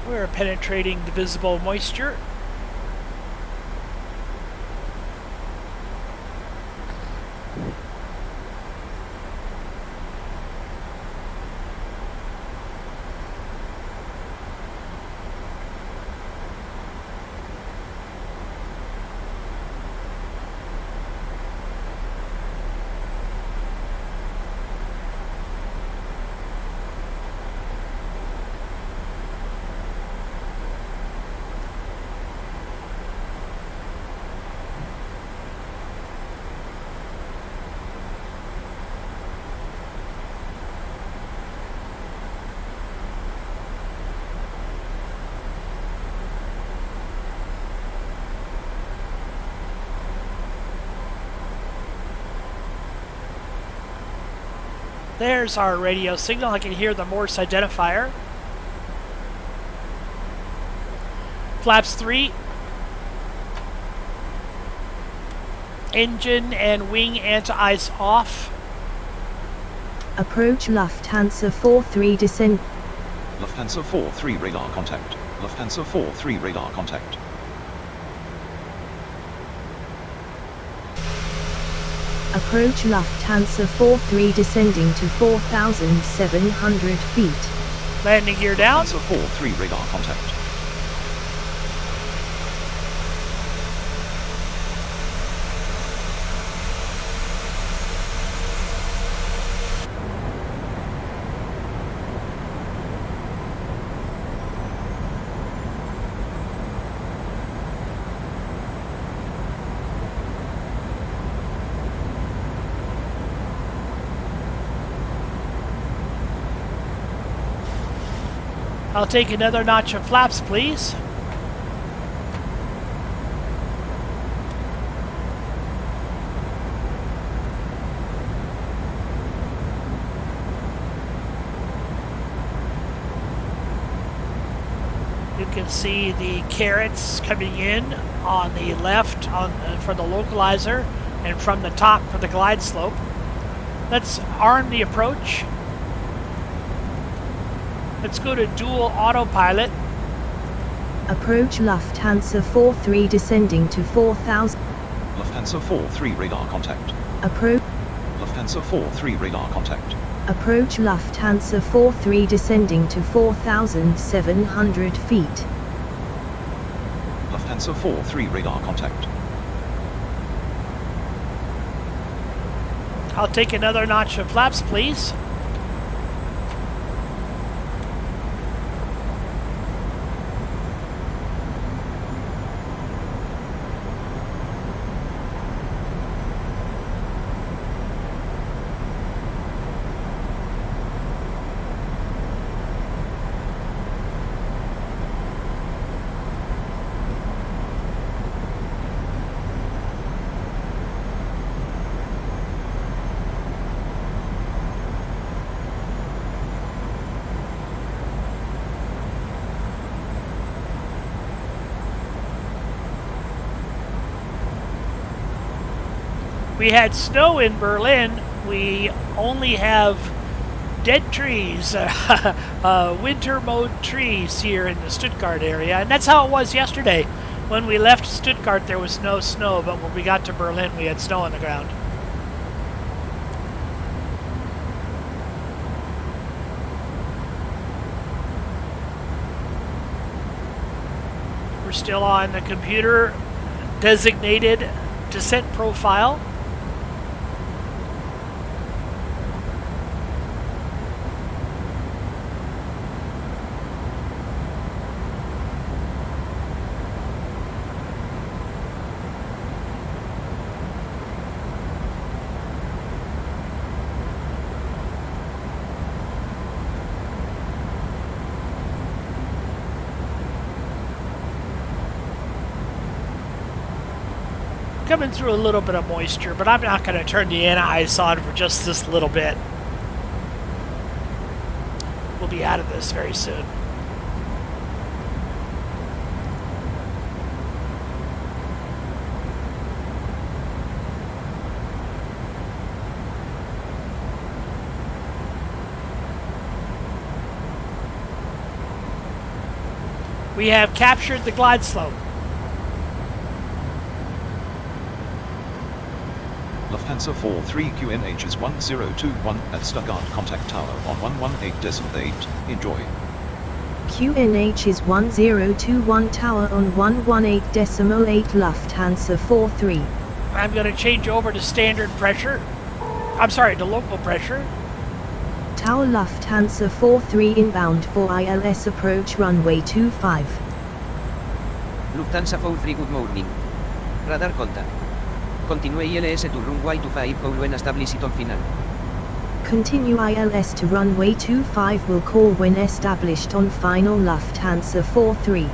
We're penetrating the visible moisture. There's our radio signal. I can hear the Morse identifier. Flaps 3. Engine and wing anti-ice off. Approach Lufthansa 43 descend. Lufthansa 43 radar contact. Lufthansa 43 radar contact. Approach Lufthansa 43 descending to 4,700 feet. Landing gear down. Lufthansa 43 radar contact. I'll take another notch of flaps, please. You can see the carrots coming in on the left for the localizer and from the top for the glide slope. Let's arm the approach. Let's go to dual autopilot. Approach Lufthansa 43 descending to 4,000. Lufthansa 43 radar contact. Approach. Lufthansa 43 radar contact. Approach Lufthansa 43 descending to 4,700 feet. Lufthansa 43 radar contact. I'll take another notch of flaps, please. We had snow in Berlin. We only have dead trees, winter mode trees here in the Stuttgart area. And that's how it was yesterday. When we left Stuttgart, there was no snow, but when we got to Berlin, we had snow on the ground. We're still on the computer designated descent profile. Coming through a little bit of moisture, but I'm not going to turn the anti-ice on for just this little bit. We'll be out of this very soon. We have captured the glide slope. Lufthansa 43 QNH is 1021 at Stuttgart contact tower on 118.8. Enjoy. QNH is 1021 tower on 118.8 Lufthansa 43. I'm going to change over to standard pressure. I'm sorry, to local pressure. Tower Lufthansa 43 inbound for ILS approach runway 25. Lufthansa 43 good morning. Radar contact. Continue ILS to runway 25 call when established on final. Continue ILS to runway 25 will call when established on final Lufthansa 43.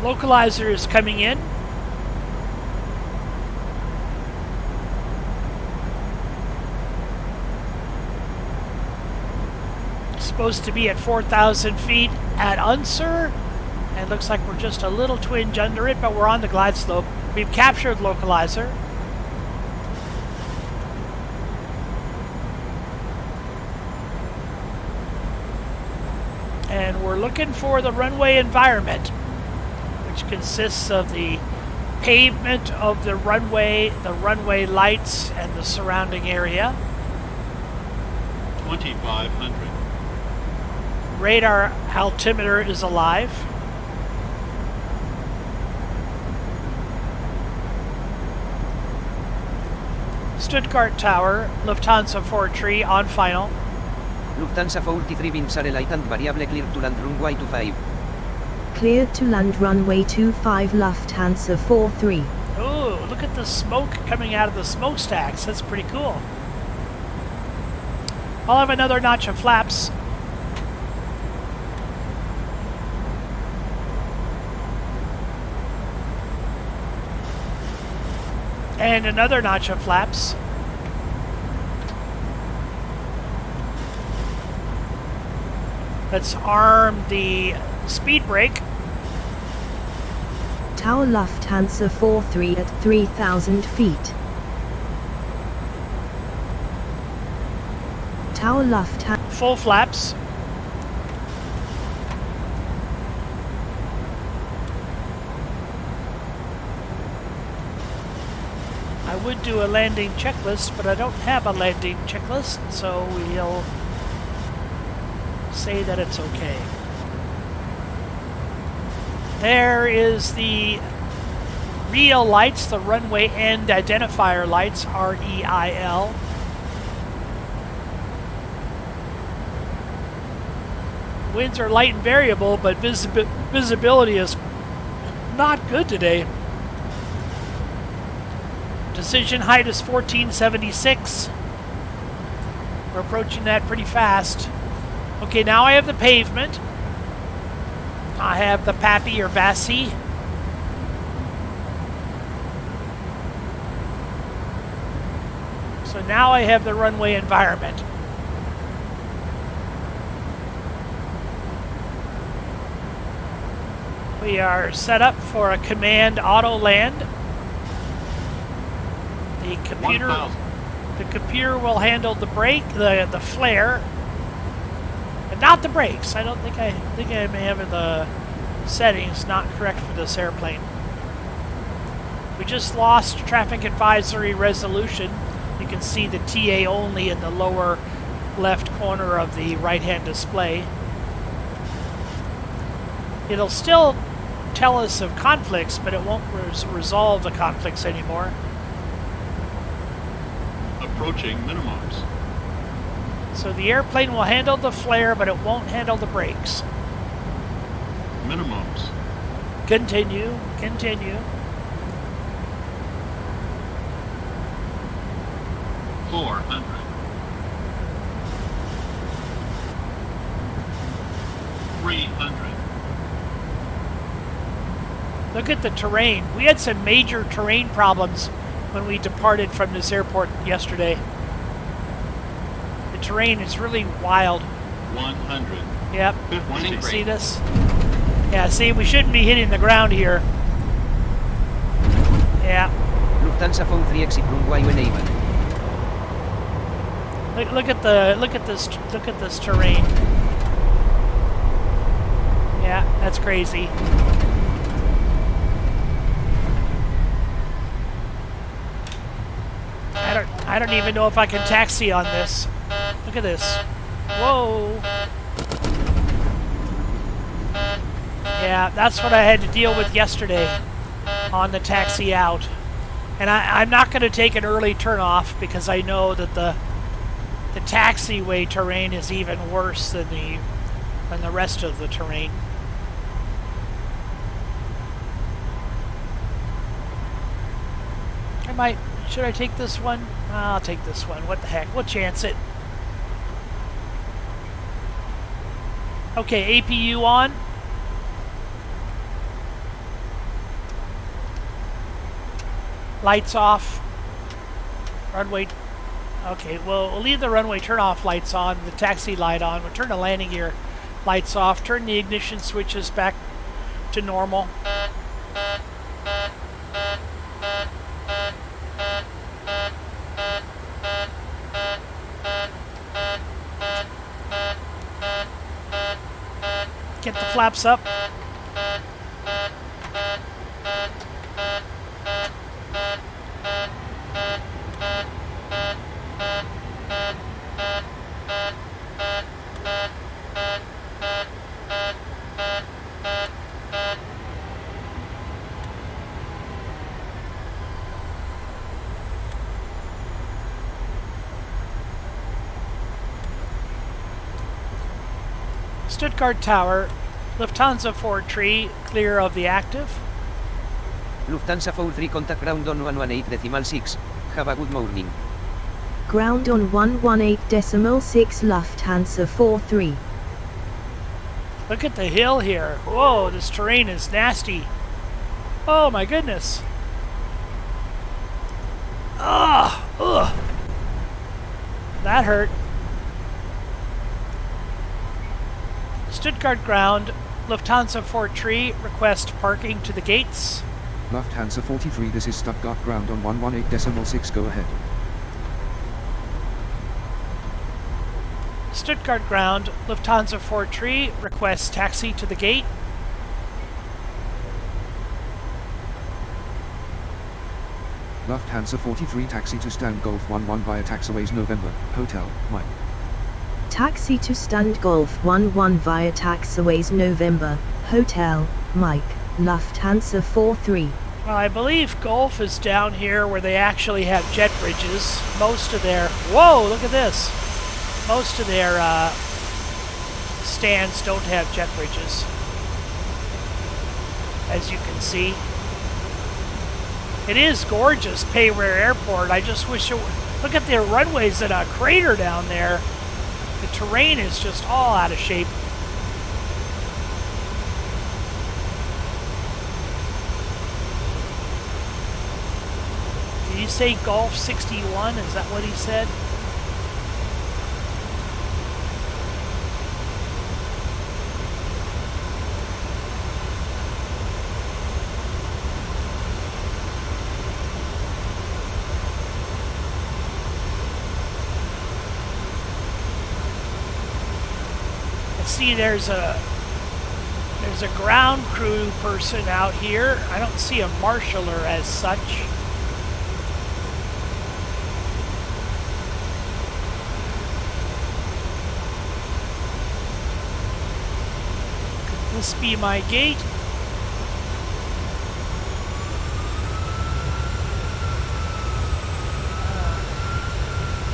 Localizer is coming in. Supposed to be at 4,000 feet at Unser. And looks like we're just a little twinge under it, but we're on the glide slope. We've captured localizer. And we're looking for the runway environment, which consists of the pavement of the runway lights, and the surrounding area. 2,500. Radar altimeter is alive. Stuttgart Tower, Lufthansa 43 on final. Lufthansa 43 winds are light and variable clear to land runway 25. Cleared to land runway 25 Lufthansa 43. Oh, look at the smoke coming out of the smokestacks. That's pretty cool. I'll have another notch of flaps. And another notch of flaps. Let's arm the speed brake. Tower Lufthansa 43 at 3,000 feet. Tower Lufthansa. Full flaps. I would do a landing checklist, but I don't have a landing checklist, so we'll say that it's okay. There is the real lights, the runway end identifier lights, REIL. Winds are light and variable, but visibility is not good today. Decision height is 1476. We're approaching that pretty fast. Okay, now I have the pavement. I have the Pappy or Vassy. So now I have the runway environment. We are set up for a command auto land. The computer will handle the brake, the flare, but not the brakes. I think I may have the settings not correct for this airplane. We just lost traffic advisory resolution. You can see the TA only in the lower left corner of the right-hand display. It'll still tell us of conflicts, but it won't resolve the conflicts anymore. Approaching minimums. So the airplane will handle the flare, but it won't handle the brakes. Minimums. Continue, continue. 400. 300. Look at the terrain. We had some major terrain problems when we departed from this airport yesterday. The terrain is really wild. 100. Yep. You see this? Yeah, see, we shouldn't be hitting the ground here. Yeah. Lufthansa phone 3 exit runway enable. Look at this terrain. Yeah, that's crazy. I don't even know if I can taxi on this. Look at this. Whoa. Yeah, that's what I had to deal with yesterday on the taxi out. And I'm not going to take an early turn off because I know that the taxiway terrain is even worse than the rest of the terrain. Should I take this one? I'll take this one. What the heck? We'll chance it. Okay, APU on. Lights off. Runway. Okay, well, we'll leave the runway turn-off lights on, the taxi light on. We'll turn the landing gear lights off. Turn the ignition switches back to normal. Get the flaps up. Stuttgart Tower, Lufthansa 4 tree, clear of the active. Lufthansa 43 contact ground on 118.6. Have a good morning. Ground on 118.6 Lufthansa 43. Look at the hill here. Whoa, this terrain is nasty. Oh my goodness. Ugh. That hurt. Stuttgart ground, Lufthansa 4 tree, request parking to the gates. Lufthansa 43, this is Stuttgart ground on 118.6, go ahead. Stuttgart ground, Lufthansa 4 tree, request taxi to the gate. Lufthansa 43, taxi to stand Golf 11 via taxiways November, Hotel, Mike. Taxi to stand Golf 11 via taxiways November, Hotel, Mike, Lufthansa 43. Well, I believe Gulf is down here where they actually have jet bridges. Most of their... Whoa, look at this. Most of their stands don't have jet bridges, as you can see. It is gorgeous, Payware Airport. I just wish it would... Look at their runways in a crater down there. The terrain is just all out of shape. Did he say Gulf 61? Is that what he said? See, there's a ground crew person out here. I don't see a marshaller as such. Could this be my gate?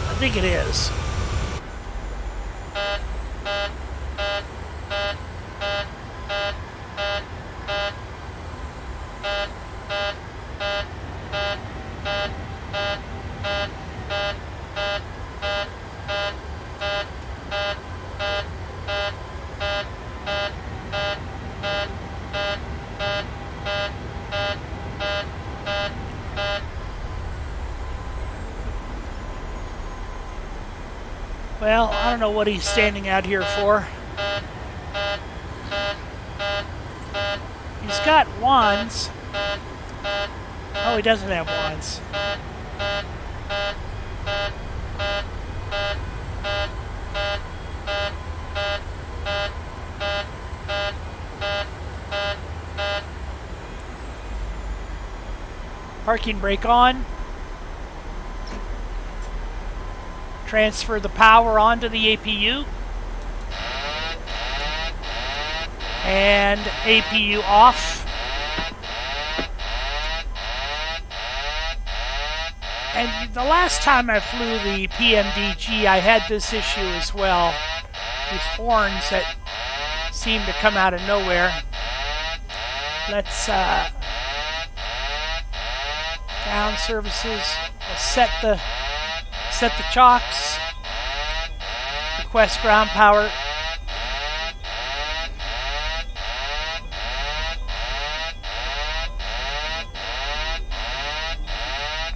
I think it is. Well, I don't know what he's standing out here for. He's got wands. Oh, he doesn't have wands. Parking brake on. Transfer the power onto the APU. And APU off. And the last time I flew the PMDG, I had this issue as well. These horns that seem to come out of nowhere. Let's ground services. We'll set the chocks. Request ground power.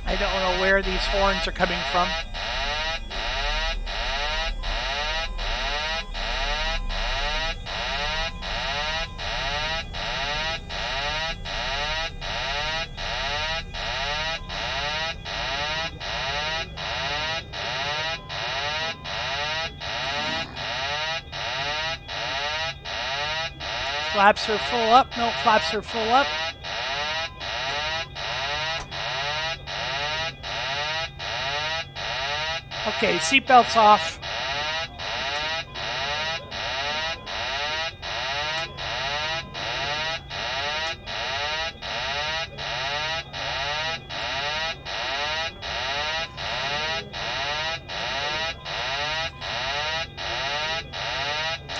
I don't know where these horns are coming from. Flaps are full up. No, flaps are full up. Okay, seatbelts off.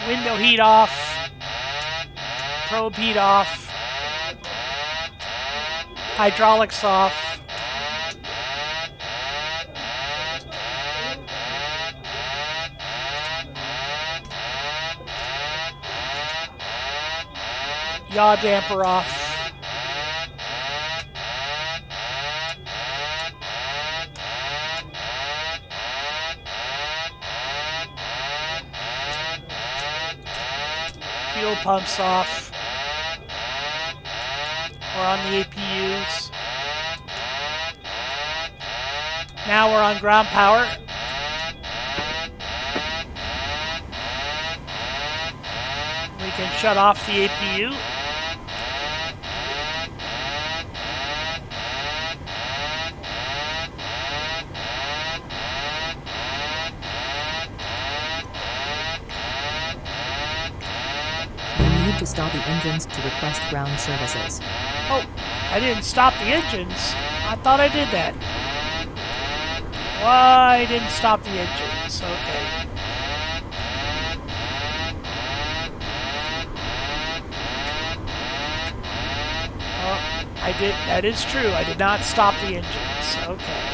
Window heat off. Probe heat off. Hydraulics off. Yaw damper off. Fuel pumps off. We're on the APUs. Now we're on ground power. We can shut off the APU. To start the engines to request ground services. Oh, I didn't stop the engines. I thought I did that. Why I didn't stop the engines? Okay. Oh, I did. That is true. I did not stop the engines. Okay.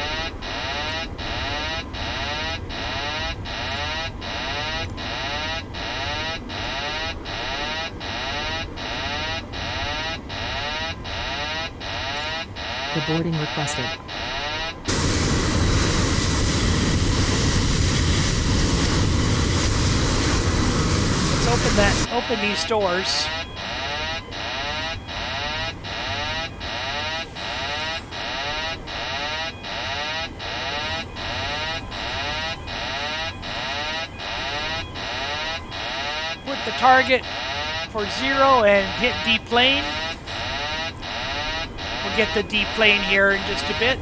Deboarding requested. Let's open these doors. Put the target for 0 and hit deplane. We'll get the deplane here in just a bit.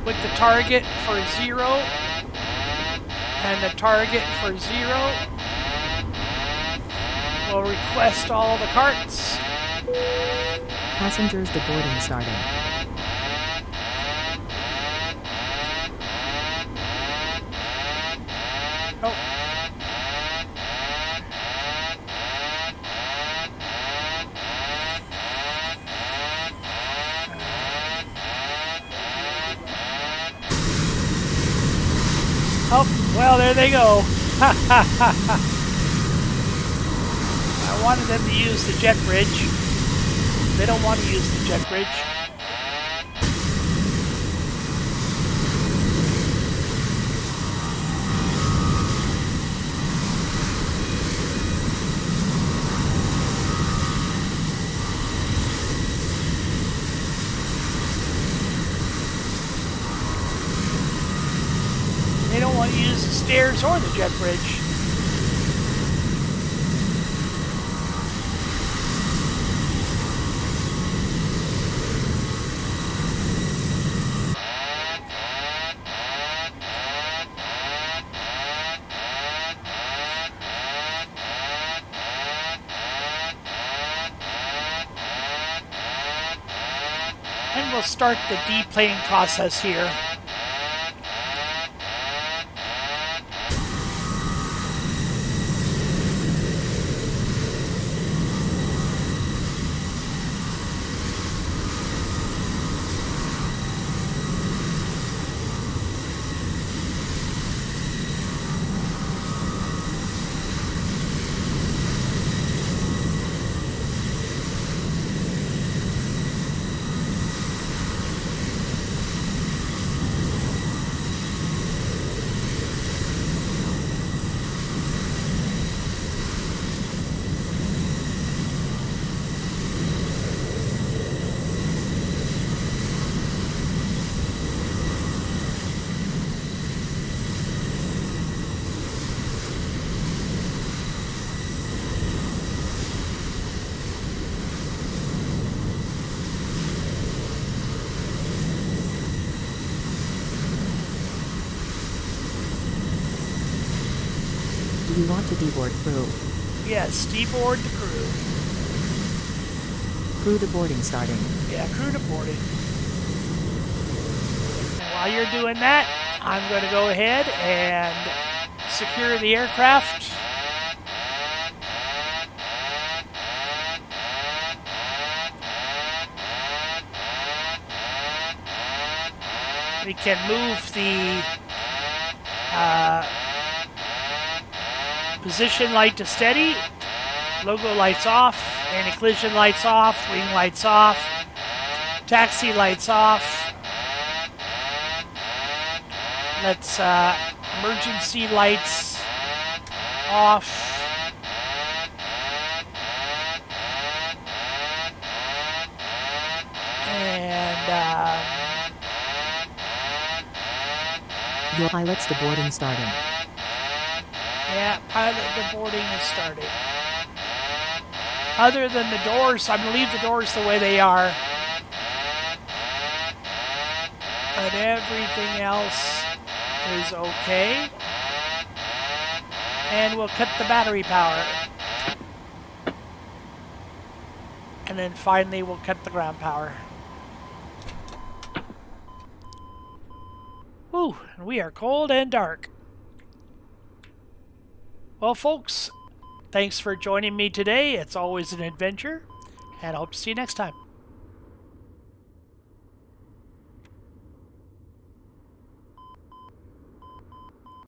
Put the target for 0 and the target for 0. We'll request all the carts. Passengers deboarding starting. Oh. Oh, well, there they go. I wanted them to use the jet bridge. They don't want to use the jet bridge. They don't want to use the stairs or the jet bridge. And we'll start the deplaning process here. Do you want to deboard crew? Yes, deboard the crew. Crew deboarding starting. Yeah, crew deboarding. And while you're doing that, I'm going to go ahead and secure the aircraft. We can move the position light to steady, logo lights off, anti-collision lights off, wing lights off, taxi lights off. Let's emergency lights off. And your pilot's deboarding starting. Yeah, pilot deboarding is starting. Other than the doors, I'm going to leave the doors the way they are. But everything else is okay. And we'll cut the battery power. And then finally we'll cut the ground power. Whew, we are cold and dark. Well, folks, thanks for joining me today. It's always an adventure, and I hope to see you next time.